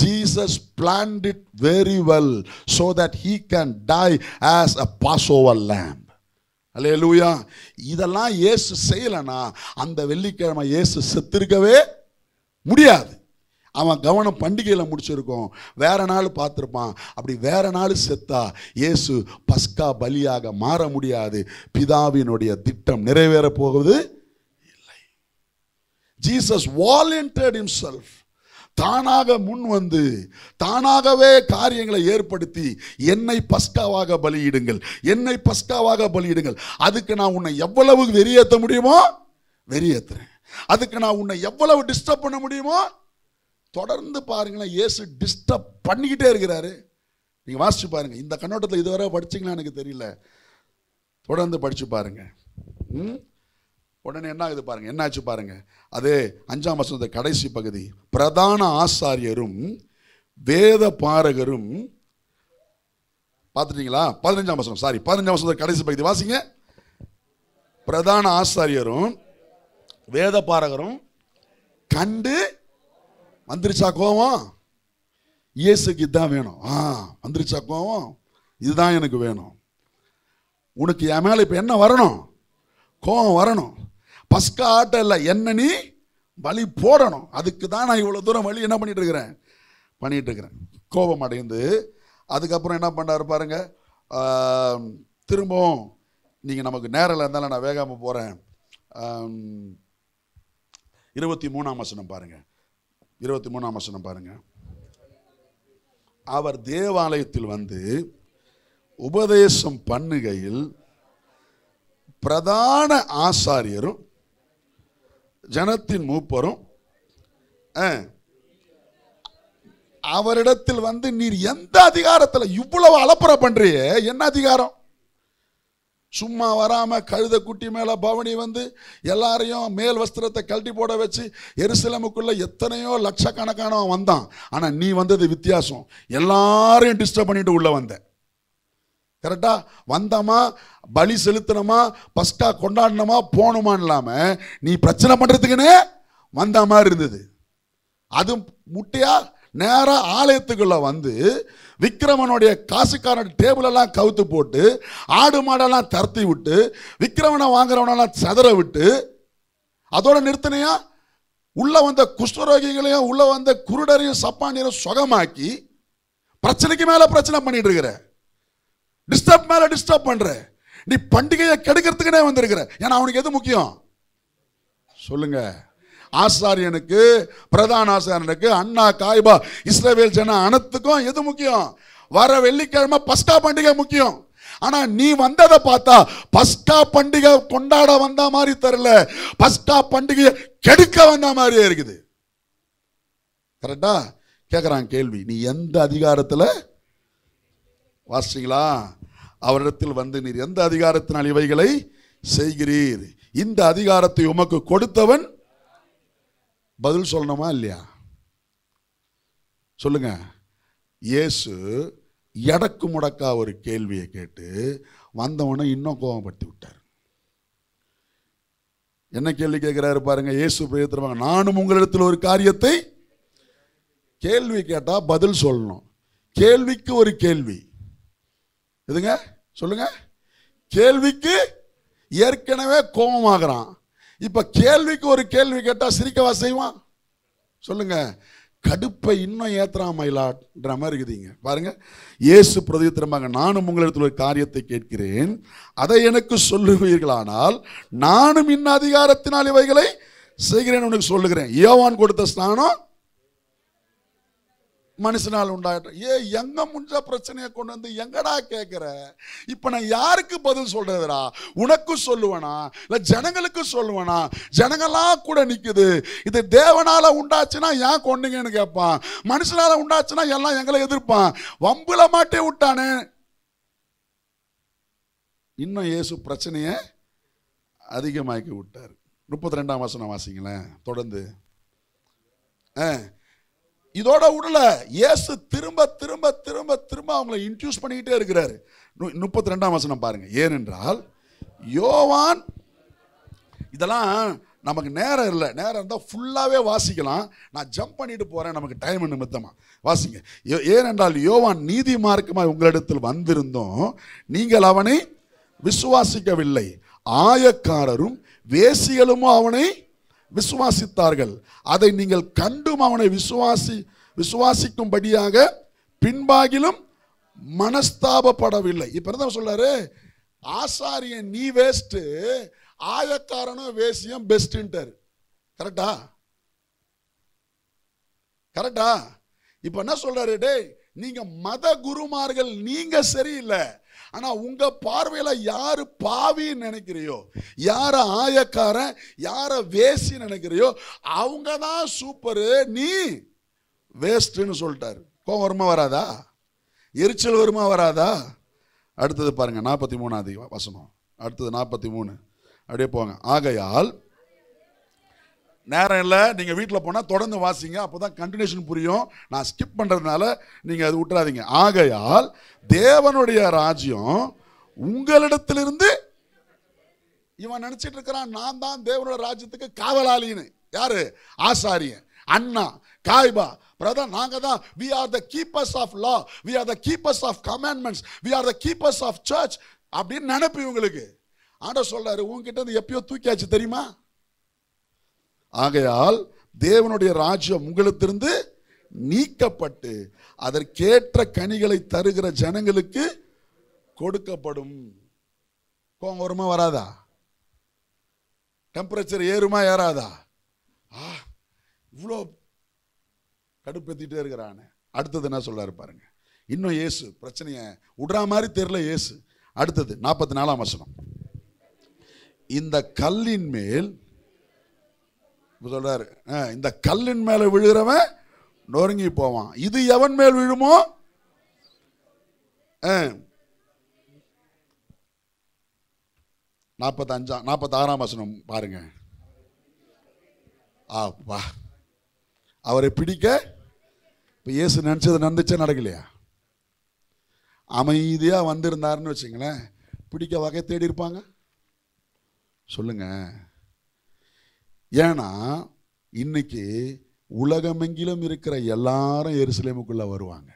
Jesus planned it very well so that he can die as a Passover lamb. அல்லேலூயா. இதெல்லாம் இயேசு செய்யலனா அந்த வெள்ளிக்கிழமை இயேசு செத்திருக்கவே முடியாது. அவன் கவனம் பண்டிகையில் முடிச்சிருக்கோம், வேற நாள் பார்த்துருப்பான். அப்படி வேற நாள் செத்தா இயேசு பஸ்கா பலியாக மாற முடியாது. பிதாவினுடைய திட்டம் நிறைவேற போகுது. Jesus volunteered himself. தானாக முன் வந்து தானாகவே காரியங்களை ஏற்படுத்தி என்னை பஸ்காவாக பலியிடுங்கள், என்னை பஸ்காவாக பலியிடுங்கள். அதுக்கு நான் உன்னை எவ்வளவு வெறியேற்ற முடியுமோ வெறியேற்றுறேன், அதுக்கு நான் உன்னை எவ்வளவு டிஸ்டர்ப் பண்ண முடியுமோ. தொடர்ந்து பாருங்களேன், இயேசு டிஸ்டர்ப் பண்ணிக்கிட்டே இருக்கிறாரு. நீங்க வாசிச்சு பாருங்க. இந்த கண்ணோட்டத்தில் இதுவரை படிச்சீங்களா எனக்கு தெரியல, தொடர்ந்து படிச்சு பாருங்க. உடனே என்ன ஆகுது பாருங்க, என்னாச்சு பாருங்க. அதே 5ஆம் வசனத்தை கடைசி பகுதி, பிரதான ஆசாரியரும் வேத பாரகரும், பார்த்துட்டீங்களா? 15ஆம் வசனம், சாரி 15ஆம் வசனத்தை கடைசி பகுதி வாசிங்க. பிரதான ஆசாரியரும் வேத பாரகரும் கண்டு வந்துருச்சா கோவம்? இயேசுக்கு இதுதான் வேணும். வந்துருச்சா கோவம்? இதுதான் எனக்கு வேணும். உனக்கு என் மேல இப்ப என்ன வரணும்? கோவம் வரணும். பஸ்கா ஆட்ட இல்லை, என்ன நீ பலி போடணும். அதுக்கு தான் நான் இவ்வளோ தூரம் வழி என்ன பண்ணிட்டு இருக்கிறேன். கோபம் அடைந்து அதுக்கப்புறம் என்ன பண்ணாரு பாருங்க. திரும்பவும் நீங்கள் நமக்கு நேரில் இருந்தாலும் நான் வேகாமல் போகிறேன். 23ஆம் வசனம் பாருங்க. 23ஆம் வசனம் பாருங்க. அவர் தேவாலயத்தில் வந்து உபதேசம் பண்ணுகையில் பிரதான ஆசாரியரும் ஜனத்தின் மூப்பரும் அவரிடத்தில் வந்து, நீர் எந்த அதிகாரத்தில் இவ்வளவு அலப்பறை பண்றியே, என்ன அதிகாரம்? சும்மா வராம கழுத குட்டி மேல பவனி வந்து எல்லாரையும் மேல் வஸ்திரத்தை கழட்டி போட வச்சு எருசலேமுக்குள்ள எத்தனையோ லட்சக்கணக்கானவன் வந்தான். ஆனா நீ வந்தது வித்தியாசம், எல்லாரையும் டிஸ்டர்ப் பண்ணிட்டு உள்ள வந்த. கரெக்டா? வந்தமா, பலி செலுத்தினமா, பஸ்கா கொண்டாடினமா, போனோமா இல்லாம நீ பிரச்சனை பண்றதுக்குன்னே வந்த மாதிரி இருந்தது. அது முட்டையா நேரா ஆலயத்துக்குள்ள வந்து விக்கிரமனுடைய காசுக்காரன் டேபிள் எல்லாம் கவுத்து போட்டு ஆடு மாடெல்லாம் தரத்தி விட்டு விக்கிரமனை வாங்குறவனெல்லாம் சதற விட்டு அதோட நிறுத்தினையா உள்ள வந்த குஷ்டரோகிகளையும் உள்ள வந்த குருடரையும் சப்பானியரையும் சுகமாக்கி பிரச்சனைக்கு மேல பிரச்சனை பண்ணிட்டு இருக்கிற, டிஸ்டர்ப் மேல டிஸ்டர்ப் பண்ற. நீ பண்டிகையை கெடுக்கிறதுக்குனே வந்திருக்கிற. ஏன்னா அவனுக்கு எது முக்கியம் சொல்லுங்க? ஆசாரியனுக்கு, பிரதான ஆசாரியனுக்கு, அண்ணா காய்பா இஸ்ரவேல் ஜன அனைத்துக்கும் எது முக்கியம்? வர வெள்ளிக்கிழமை பஸ்கா பண்டிகை முக்கியம். ஆனா நீ வந்ததை பார்த்தா பஸ்கா பண்டிகை கொண்டாட வந்த மாதிரி தெரியல, பஸ்கா பண்டிகையை கெடுக்க வந்த மாதிரியே இருக்குது. கரெக்டா? கேட்கிறான் கேள்வி, நீ எந்த அதிகாரத்துல வாசிங்களா? அவரிடத்தில் வந்து நீர் எந்த அதிகாரத்தினால் இவைகளை செய்கிறீர்? இந்த அதிகாரத்தை உமக்கு கொடுத்தவன் பதில் சொல்லணுமா இல்லையா? சொல்லுங்க. இயேசு எடக்கு முடக்கா ஒரு கேள்வியை கேட்டு வந்தவனை இன்னும் கோபப்படுத்தி விட்டார். என்ன கேள்வி கேட்கிறாரு பாருங்க. இயேசு பிரயத்திரமாக, நானும் உங்களிடத்தில் ஒரு காரியத்தை, கேள்வி கேட்டா பதில் சொல்லணும். கேள்விக்கு ஒரு கேள்வி எதுங்க சொல்லுங்க? கேள்விக்கு ஏற்கனவே கோபமாகறான். இப்ப கேள்விக்கு ஒரு கேள்வி கேட்டா சிரிக்கவா செய்வான்? சொல்லுங்க. கடுப்பை இன்னும் ஏத்துறாமயிலான்ற மாதிரி இருக்குதுங்க. பாருங்க, இயேசு பிரதித்திரமாக, நானும் உங்களிடத்தில் ஒரு காரியத்தை கேட்கிறேன், அதை எனக்கு சொல்லுவீர்களானால் நானும் இன்ன அதிகாரத்தினால் இவைகளை செய்கிறேன் உனக்கு சொல்லுகிறேன். யோவான் கொடுத்த ஸ்நானம் மனுஷனால் உண்டாயிட்ட. எங்க முன்ன பிரச்சனையை கொண்டு வந்து எங்கடா கேட்கிற? இப்ப நான் யாருக்கு பதில் சொல்றதுடா? உனக்கு சொல்லுவேனா இல்ல ஜனங்களுக்கு சொல்லுவேனா? ஜனங்கள்லாம் கூட நிக்குது. இது தேவனால உண்டாச்சுன்னா ஏன் கொண்டீங்கன்னு கேட்பான், மனுஷனால உண்டாச்சுன்னா எல்லாம் எங்களை எதிர்ப்பான். வம்புல மாட்டே விட்டானே. இன்னும் இயேசு பிரச்சனையை அதிகமாக்கி விட்டார். 32ஆம் வசனம் வாசிங்களேன் தொடர்ந்து. இதோட உடல இயேசு திரும்ப திரும்ப திரும்ப திரும்ப அவங்களை இன்ட்யூஸ் பண்ணிக்கிட்டே இருக்கிறாரு. 32ஆம் வசனம் பாருங்க. ஏனென்றால் யோவான், இதெல்லாம் நமக்கு நேரம் இல்லை, நேரம் இருந்தால் ஃபுல்லாகவே வாசிக்கலாம். நான் ஜம்ப் பண்ணிட்டு போகிறேன் நமக்கு டைம் நிமித்தமாக. வாசிங்க. ஏனென்றால் யோவான் நீதி மார்க்கமாக உங்களிடத்தில் வந்திருந்தோம், நீங்கள் அவனை விசுவாசிக்கவில்லை, ஆயக்காரரும் வேசிகளும் அவனை விசுவாசித்தார்கள், அதை நீங்கள் கண்டும் அவனை விசுவாசிக்கும்படியாக பின்பாகிலும் மனஸ்தாபப்படவில்லை. இப்ப என்ன சொல்றாரு? ஆசாரியன் நீ வேஸ்ட், ஆயக்காரனும் வேசியம் பெஸ்ட்ன்றாரு. கரெக்டா? கரெக்டா? இப்ப என்ன சொல்றாரு? டேய், நீங்க மத குருமார்கள், நீங்க சரியில்லை. ஆனா உங்க பார்வையில யாரு பாவின்னு நினைக்கிறியோ, யார ஆயக்காரன், யார வேசி நினைக்கிறியோ அவங்க தான் சூப்பரு, நீ வேஸ்ட்னு சொல்லிட்டாரு. கோபம் வருமா வராதா? எரிச்சல் வருமா வராதா? அடுத்தது பாருங்க 43ஆவது வசனம். அடுத்தது 43. அப்படியே போங்க. ஆகையால், நேரம் இல்லை, நீங்க வீட்டில் போனா தொடர்ந்து வாசிங்க, அப்போதான் கண்டினியூஷன் புரியும். நான் ஸ்கிப் பண்றதுனால நீங்க அது விட்டுறாதீங்க. ஆகையால் தேவனுடைய ராஜ்யம் உங்களிடத்திலிருந்து, இவன் நினைச்சிட்டு இருக்கிறான் நான் தான் தேவனுடைய ராஜ்யத்துக்கு காவலாளின்னு. யாரு? ஆசாரியன், அண்ணா, காய்பா, பிரதர், நாங்க தான் we are the keepers of law, we are the keepers of commandments, we are the keepers of church அப்படின்னு நினைப்பு இவங்களுக்கு. ஆண்டவர் சொல்றாரு, உங்ககிட்ட இருந்து எப்பயோ தூக்கியாச்சு தெரியுமா? ஆகையால் தேவனுடைய ராஜ்யம் உங்களிடத்திலிருந்து நீக்கப்பட்டு அதற்கேற்ற கனிகளை தருகிற ஜனங்களுக்கு கொடுக்கப்படும். கோபம் வருமா வராதா? டெம்பரேச்சர் ஏறுமா ஏறாதா? இவ்வளோ கடுப்பேத்திட்டே இருக்கிறானே. அடுத்தது என்ன சொல்றாரு பாருங்க. இன்னும் இயேசு பிரச்சனையை விடுற மாதிரி தெரியல இயேசு. அடுத்தது 44ஆம் வசனம். இந்த கல்லின் மேல் சொல்றாரு, இந்த கல்லின் மேல விழுகிறவன் நொறுங்கி போவான், இது எவன் மேல் விழுமோ 46ஆம் வசனம் பாருங்க. அவரை பிடிக்க இப்ப இயேசு நினைச்சது நடந்துச்சே நடக்கலையா? அமைதியா வந்திருந்தாருன்னு வச்சுங்களேன், பிடிக்க வகை தேடி இருப்பாங்க. சொல்லுங்க. ஏன்னா இன்னைக்கு உலகமெங்கிலும் இருக்கிற எல்லாரும் எருசலேமுக்குள்ள வருவாங்க.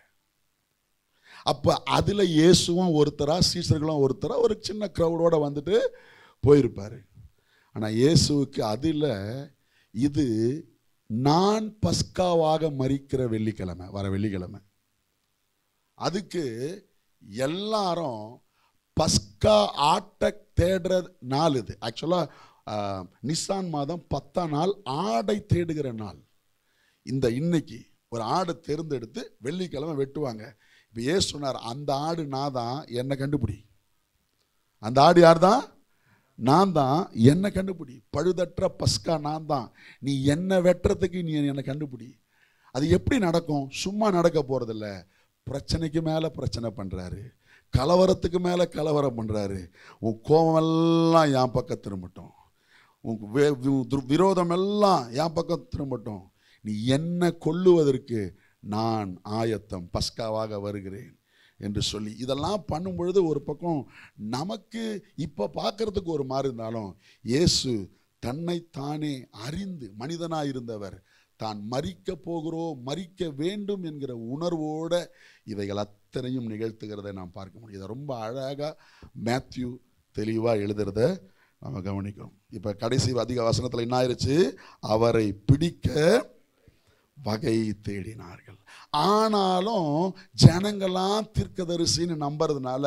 அப்ப அதுல இயேசுவும் ஒருத்தரா, சீசர்களும் ஒருத்தரா, ஒரு சின்ன கிரௌடோட வந்துட்டு போயிருப்பாரு. ஆனா இயேசுவுக்கு அதுல இது நான் பஸ்காவாக மரிக்கிற வெள்ளிக்கிழமை, வர வெள்ளிக்கிழமை. அதுக்கு எல்லாரும் பஸ்கா ஆட்டை தேடுற நாள் இது. ஆக்சுவலா நிசான் மாதம் 10ஆம் நாள் ஆடை தேடுகிற நாள். இந்த இன்னைக்கு ஒரு ஆடை தேர்ந்தெடுத்து வெள்ளிக்கிழமை வெட்டுவாங்க. இப்போ ஏசு சொன்னார், அந்த ஆடு நான் தான், என்னை கண்டுபிடி. அந்த ஆடு யார் தான்? நான் தான், என்னை கண்டுபிடி. பழுதற்ற பஸ்கா நான் தான், நீ என்னை வெட்டுறதுக்கு நீ என்னை கண்டுபிடி. அது எப்படி நடக்கும்? சும்மா நடக்க போறதில்ல. பிரச்சனைக்கு மேலே பிரச்சனை பண்ணுறாரு, கலவரத்துக்கு மேலே கலவரம் பண்ணுறாரு. உன் கோபமெல்லாம் என் பக்கம் திரும்பட்டும், உன் விரோதம் எல்லாம் என் பக்கம் திரும்பட்டும். நீ என்ன கொல்லுவதற்கு நான் ஆயத்தம், பஸ்காவாக வருகிறேன் என்று சொல்லி இதெல்லாம் பண்ணும் பொழுது ஒரு பக்கம் நமக்கு இப்போ பார்க்கறதுக்கு ஒரு மாதிரி இருந்தாலும், இயேசு தன்னைத்தானே அறிந்து மனிதனாக இருந்தவர் தான் மரிக்க போகிறோம், மரிக்க வேண்டும் என்கிற உணர்வோடு இவைகள் அத்தனையும் நிகழ்த்துகிறதை நாம் பார்க்க முடியும். இதை ரொம்ப அழகாக மேத்யூ தெளிவாக எழுதுறத நம்ம கவனிக்கிறோம். இப்போ கடைசி அதிக வசனத்தில் என்ன ஆயிடுச்சு? அவரை பிடிக்க வகை தேடினார்கள். ஆனாலும் ஜனங்கள்லாம் தீர்க்கதரிசின்னு நம்புறதுனால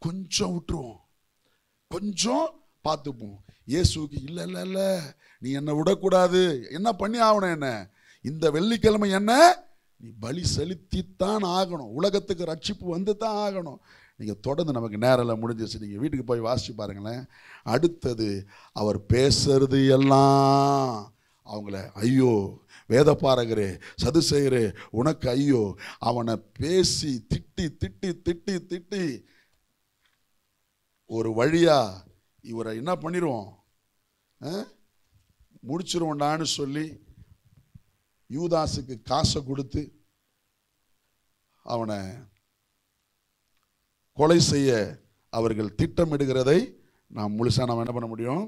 கொஞ்சம் விட்டுருவோம், கொஞ்சம் பார்த்துப்போம். இயேசுக்கு இல்லை இல்லை இல்லை, நீ என்னை விடக்கூடாது, என்ன பண்ணி ஆகணும், என்ன இந்த வெள்ளிக்கிழமை என்ன நீ பலி செலுத்தித்தான் ஆகணும், உலகத்துக்கு ரட்சிப்பு வந்து தான் ஆகணும். நீங்கள் தொடர்ந்து, நமக்கு நேரில் முடிஞ்சிச்சு, நீங்கள் வீட்டுக்கு போய் வாசிச்சு பாருங்களேன். அடுத்தது அவர் பேசுறது எல்லாம் அவங்கள, ஐயோ வேதபாரகரே சதுசேயரே உனக்கு ஐயோ, அவனை பேசி திட்டி திட்டி திட்டி திட்டி ஒரு வழியா இவரை என்ன பண்ணிடுவோம், முடிச்சிருவோண்டான்னு சொல்லி யூதாசுக்கு காசை கொடுத்து அவனை கொலை செய்ய அவர்கள் திட்டமிடுகிறதை நாம் முழுசாக நாம் என்ன பண்ண முடியும்,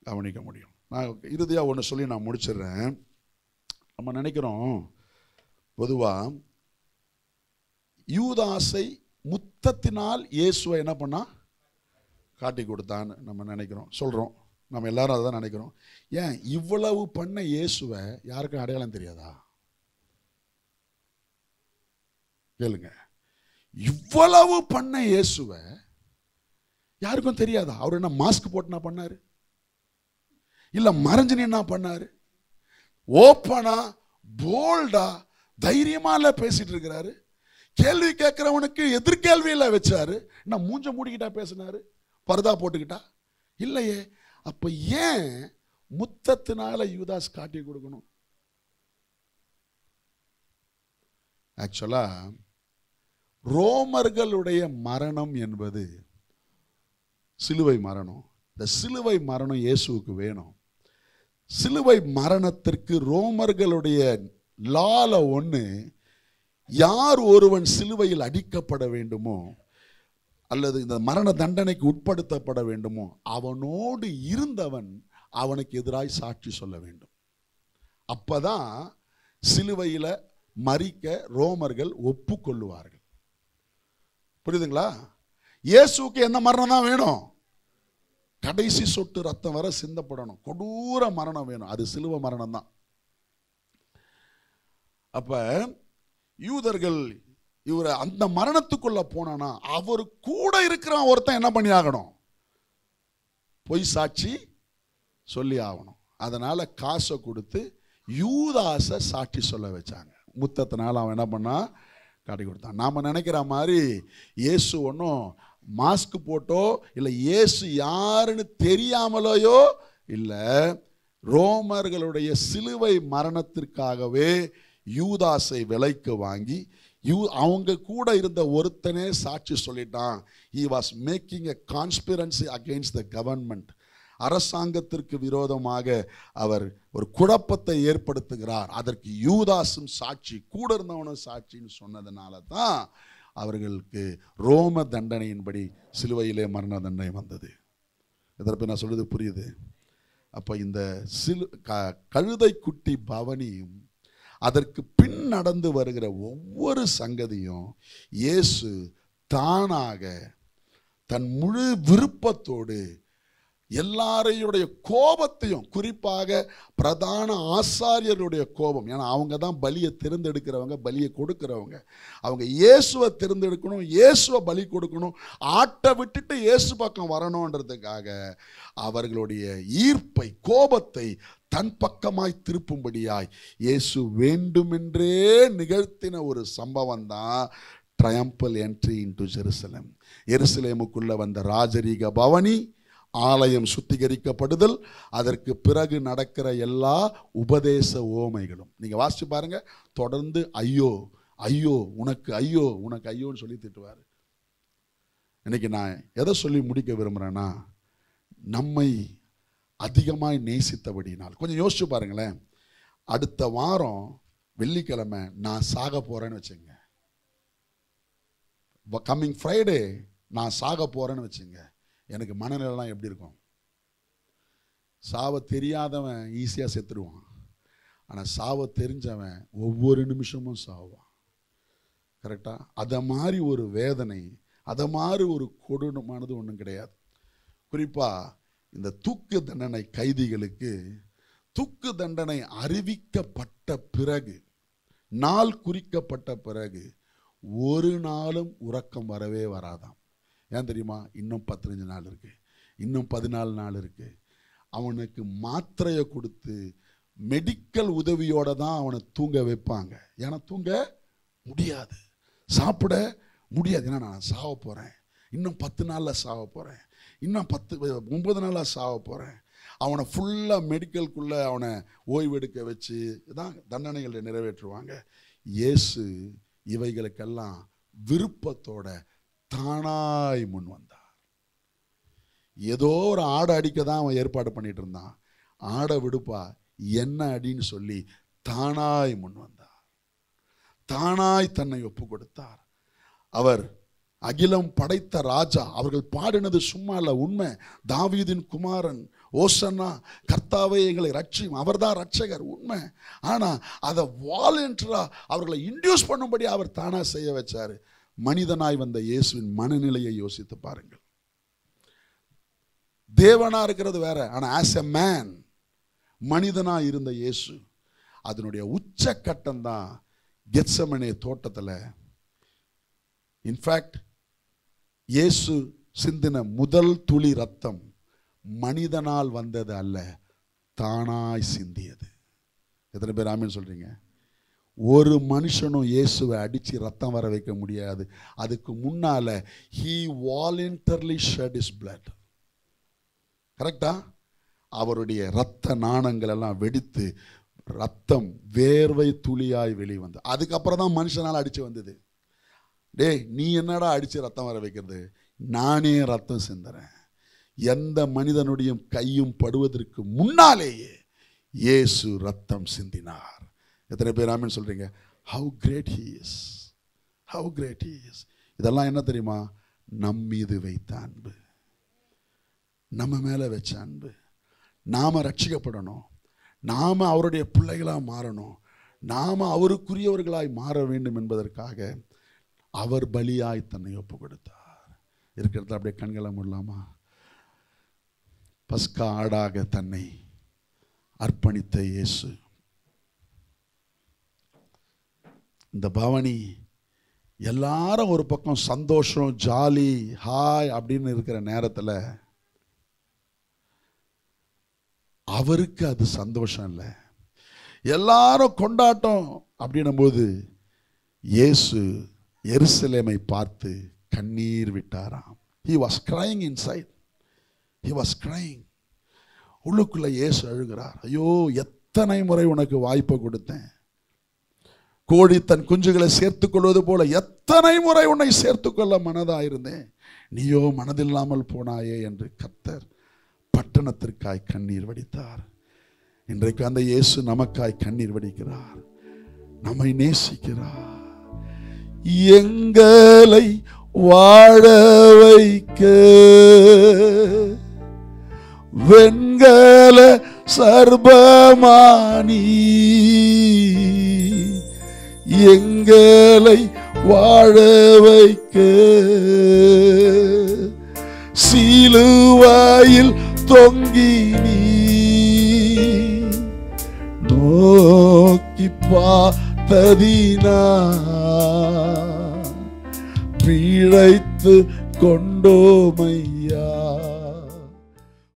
கவனிக்க முடியும். நான் இறுதியாக ஒன்று சொல்லி நான் முடிச்சிடுறேன். நம்ம நினைக்கிறோம் பொதுவாக யூதாசை முத்தத்தினால் இயேசுவை என்ன பண்ணா காட்டி கொடுத்தான்னு நம்ம நினைக்கிறோம், சொல்கிறோம். நம்ம எல்லாரும் அதை தான் நினைக்கிறோம். ஏன் இவ்வளவு பண்ண இயேசுவை யாருக்கும் அடையாளம் தெரியாதா? கேளுங்க, இவ்வளவு பண்ண இயேசுவை யாருக்கும் தெரியாதா? அவர் என்ன மாஸ்க் போட்டு என்ன பண்ணாரு, இல்லை மறைஞ்சு என்ன பண்ணாரு? ஓப்பனா போல்டா தைரியமா இல்ல பேசிட்டு இருக்கிறாரு. கேள்வி கேட்கிறவனுக்கு எதிர்கேள்வியில வச்சாரு. என்ன மூஞ்ச மூடிக்கிட்டா பேசினாரு, பர்தா போட்டுக்கிட்டா? இல்லையே. அப்ப ஏன் முத்தத்தினால யூதாஸ் காட்டி கொடுக்கணும்? ஆக்சுவலா ரோமர்களுடைய மரணம் என்பது சிலுவை மரணம். இந்த சிலுவை மரணம் இயேசுவுக்கு வேணும். சிலுவை மரணத்திற்கு ரோமர்களுடைய லால ஒன்று, யார் ஒருவன் சிலுவையில் அடிக்கப்பட வேண்டுமோ அல்லது இந்த மரண தண்டனைக்கு உட்படுத்தப்பட வேண்டுமோ அவனோடு இருந்தவன் அவனுக்கு எதிராய் சாட்சி சொல்ல வேண்டும். அப்பதான் சிலுவையில் மரிக்க ரோமர்கள் ஒப்புக்கொள்ளுவார்கள். புரியுதுங்களா? இயேசுக்கு என்ன மரணம் தான் வேணும்? கடைசி சொட்டு ரத்தம் வர சிந்தப்படணும், கொடூர மரணம் வேணும். அது சிலுவை மரணம் தான். அப்ப யூதர்கள் இவரை அந்த மரணத்துக்குள்ள போனா அவர் கூட இருக்கிற ஒருத்தன் என்ன பண்ணி ஆகணும், பொய் சாட்சி சொல்லி ஆகணும். அதனால காசை கொடுத்து யூதாசை சாட்சி சொல்ல வச்சாங்க. முத்தத்தினால அவன் என்ன பண்ணா காட்டி கொடுத்தான். நாம நினைக்கிற மாதிரி இயேசு ஒன்றும் மாஸ்க் போட்டோ இல்லை இயேசு யாருன்னு தெரியாமலையோ இல்லை, ரோமர்களுடைய சிலுவை மரணத்திற்காகவே யூதாசை விலைக்கு வாங்கி அவங்க கூட இருந்த ஒருத்தனே சாட்சி சொல்லிட்டான். he was making a conspiracy against the government. அரசாங்கத்திற்கு விரோதமாக அவர் ஒரு குழப்பத்தை ஏற்படுத்துகிறார். அதற்கு யூதாசும் சாட்சி, கூட இருந்தவனும் சாட்சின்னு சொன்னதுனால தான் அவர்களுக்கு ரோம தண்டனையின்படி சிலுவையிலே மரண தண்டனை வந்தது. இதற்கு நான் சொல்றது புரியுது? அப்போ இந்த கழுதை குட்டி பவனியும் அதற்கு பின் நடந்து வருகிற ஒவ்வொரு சங்கதியும் இயேசு தானாக தன் முழு விருப்பத்தோடு எல்லாரையுடைய கோபத்தையும், குறிப்பாக பிரதான ஆசாரியர்களுடைய கோபம், ஏன்னா அவங்க தான் பலியை தேர்ந்தெடுக்கிறவங்க, பலியை கொடுக்கிறவங்க, அவங்க இயேசுவை தேர்ந்தெடுக்கணும், இயேசுவை பலி கொடுக்கணும், ஆட்டை விட்டுட்டு இயேசு பக்கம் வரணுன்றதுக்காக அவர்களுடைய ஈர்ப்பை, கோபத்தை தன் பக்கமாய் திருப்பும்படியாய் இயேசு வேண்டுமென்றே நிகழ்த்தின ஒரு சம்பவம் தான் ட்ரையம்பல் என்ட்ரி இன்டு ஜெருசலேம். எருசலேமுக்குள்ள வந்த ராஜரீக பவனி, ஆலயம் சுத்திகரிக்கப்படுதல், அதற்கு பிறகு நடக்கிற எல்லா உபதேச ஓமைகளும் நீங்க வாசிச்சு பாருங்க. தொடர்ந்து ஐயோ ஐயோ உனக்கு ஐயோ உனக்கு ஐயோன்னு சொல்லி திட்டுவார். இன்னைக்கு நான் எதை சொல்லி முடிக்க விரும்புகிறேன்னா, நம்மை அதிகமாய் நேசித்தபடினால் கொஞ்சம் யோசிச்சு பாருங்களேன். அடுத்த வாரம் வெள்ளிக்கிழமை நான் சாக போறேன்னு வச்சுங்க, கம்மிங் ஃப்ரைடே நான் சாக போறேன்னு வச்சுங்க, எனக்கு மனநிலைலாம் எப்படி இருக்கும்? சாவை தெரியாதவன் ஈஸியாக செத்துருவான், ஆனால் சாவை தெரிஞ்சவன் ஒவ்வொரு நிமிஷமும் சாவான். கரெக்டா? அதை மாதிரி ஒரு வேதனை, அதை மாதிரி ஒரு கொடூரமானது ஒன்றும் கிடையாது. குறிப்பாக இந்த தூக்கு தண்டனை கைதிகளுக்கு தூக்கு தண்டனை அறிவிக்கப்பட்ட பிறகு, நாள் குறிக்கப்பட்ட பிறகு ஒரு நாளும் உறக்கம் வரவே வராதாம். ஏன் தெரியுமா? இன்னும் 15 நாள் இருக்கு, இன்னும் 14 நாள் இருக்கு. அவனுக்கு மாத்திரையை கொடுத்து மெடிக்கல் உதவியோட தான் அவனை தூங்க வைப்பாங்க. ஏன்னா தூங்க முடியாது, சாப்பிட முடியாது. ஏன்னா நான் சாவ போறேன், இன்னும் 10 நாளில் சாவ போறேன், இன்னும் 9 நாளாக சாவ போறேன். அவனை ஃபுல்லாக மெடிக்கலுக்குள்ள அவனை ஓய்வெடுக்க வச்சு தான் தண்டனைகளை நிறைவேற்றுவாங்க. இயேசு இவைகளுக்கெல்லாம் விருப்பத்தோட தானாய் முன் வந்தார். ஏதோ ஒரு ஆடை அடிக்க தான் அவன் ஏற்பாடு பண்ணிட்டு இருந்தான். ஆடை விடுப்பா, என்ன அடின்னு சொல்லி தானாய் முன் வந்தார், தானாய் தன்னை ஒப்பு கொடுத்தார். அவர் அகிலம் படைத்த ராஜா. அவர்கள் பாடினது சும்மா இல்ல, உண்மை. தாவீதின் குமாரன் ஓசன்னா, கர்த்தாவே எங்களை ரட்சியும், அவர்தான் ரட்சகர், உண்மை. ஆனா அதை வாலண்டியரா அவர்களை இன்டியூஸ் பண்ணும்படி அவர் தானா செய்ய வச்சாரு. மனிதனாய் வந்த இயேசுவின் மனநிலையை யோசித்து பாருங்கள். தேவனா இருக்கிறது வேற, ஆனா ஆஸ் எ மேன் மனிதனா இருந்த இயேசு, அதனுடைய உச்சக்கட்டம் தான் கெத்செமனே தோட்டத்தில். இன்ஃபேக்ட் இயேசு சிந்தின முதல் துளி ரத்தம் மனிதனால் வந்தது அல்ல, தானாய் சிந்தியது. எத்தனை பேர் ஆமென் சொல்றீங்க? ஒரு மனுஷனும் இயேசுவை அடிச்சு ரத்தம் வர வைக்க முடியாது. அதுக்கு முன்னால he voluntarily shed his blood. கரெக்டா? அவருடைய ரத்த நாணங்கள் எல்லாம் வெடித்து ரத்தம் வேர்வை துளியாய் வெளிவந்து, அதுக்கப்புறம் தான் மனுஷனால் அடிச்சு வந்தது. டேய், நீ என்னடா அடிச்சு ரத்தம் வர வைக்கிறது? நானே ரத்தம் சிந்துறேன். எந்த மனிதனுடைய கையும் படுவதற்கு முன்னாலேயே இயேசு ரத்தம் சிந்தினார். எத்தனை பேர் ஆமென் சொல்றீங்க? how great he is, how great he is. இதெல்லாம் என்ன தெரியுமா? நம் மீது வைத்த அன்பு, நம்ம மேல வச்ச அன்பு. நாம ரட்சிக்கப்படணும், நாம அவருடைய பிள்ளைகளாக மாறணும், நாம அவருக்குரியவர்களாய் மாற வேண்டும் என்பதற்காக அவர் பலியாய் தன்னை ஒப்பு கொடுத்தார். இருக்கிறத அப்படியே கண்களை மூடலாமா? பஸ்கா ஆடாக தன்னை அர்ப்பணித்த இயேசு. இந்த பவனி எல்லாரும் ஒரு பக்கம் சந்தோஷம், ஜாலி, ஹாய் அப்படின்னு இருக்கிற நேரத்தில் அவருக்கு அது சந்தோஷம் இல்லை. எல்லாரும் கொண்டாட்டம் அப்படின்னும் போது இயேசு எருசலேமை பார்த்து கண்ணீர் விட்டாராம். he was crying inside, he was crying. உள்ளுக்குள்ள இயேசு அழுகிறார். ஐயோ, எத்தனை முறை உனக்கு வாய்ப்பை கொடுத்தேன், கோழி தன் குஞ்சுகளை சேர்த்துக் கொள்வது போல எத்தனை முறை உன்னை சேர்த்துக்கொள்ள மனதாயிருந்தேன், நீயோ மனதில்லாமல் போனாயே என்று கர்த்தர் பட்டணத்திற்காய் கண்ணீர் வடித்தார். இன்றைக்கு அந்த இயேசு நமக்காய் கண்ணீர் வடிக்கிறார், நம்மை நேசிக்கிறார். எங்களை வாழ வைக்க வெண்கல சர்பமானி எங்களை வாழ வைக்க சிலுவையில் தொங்கி நீ நோக்கி பார்த்ததினா பிழைத்து கொண்டோமையா.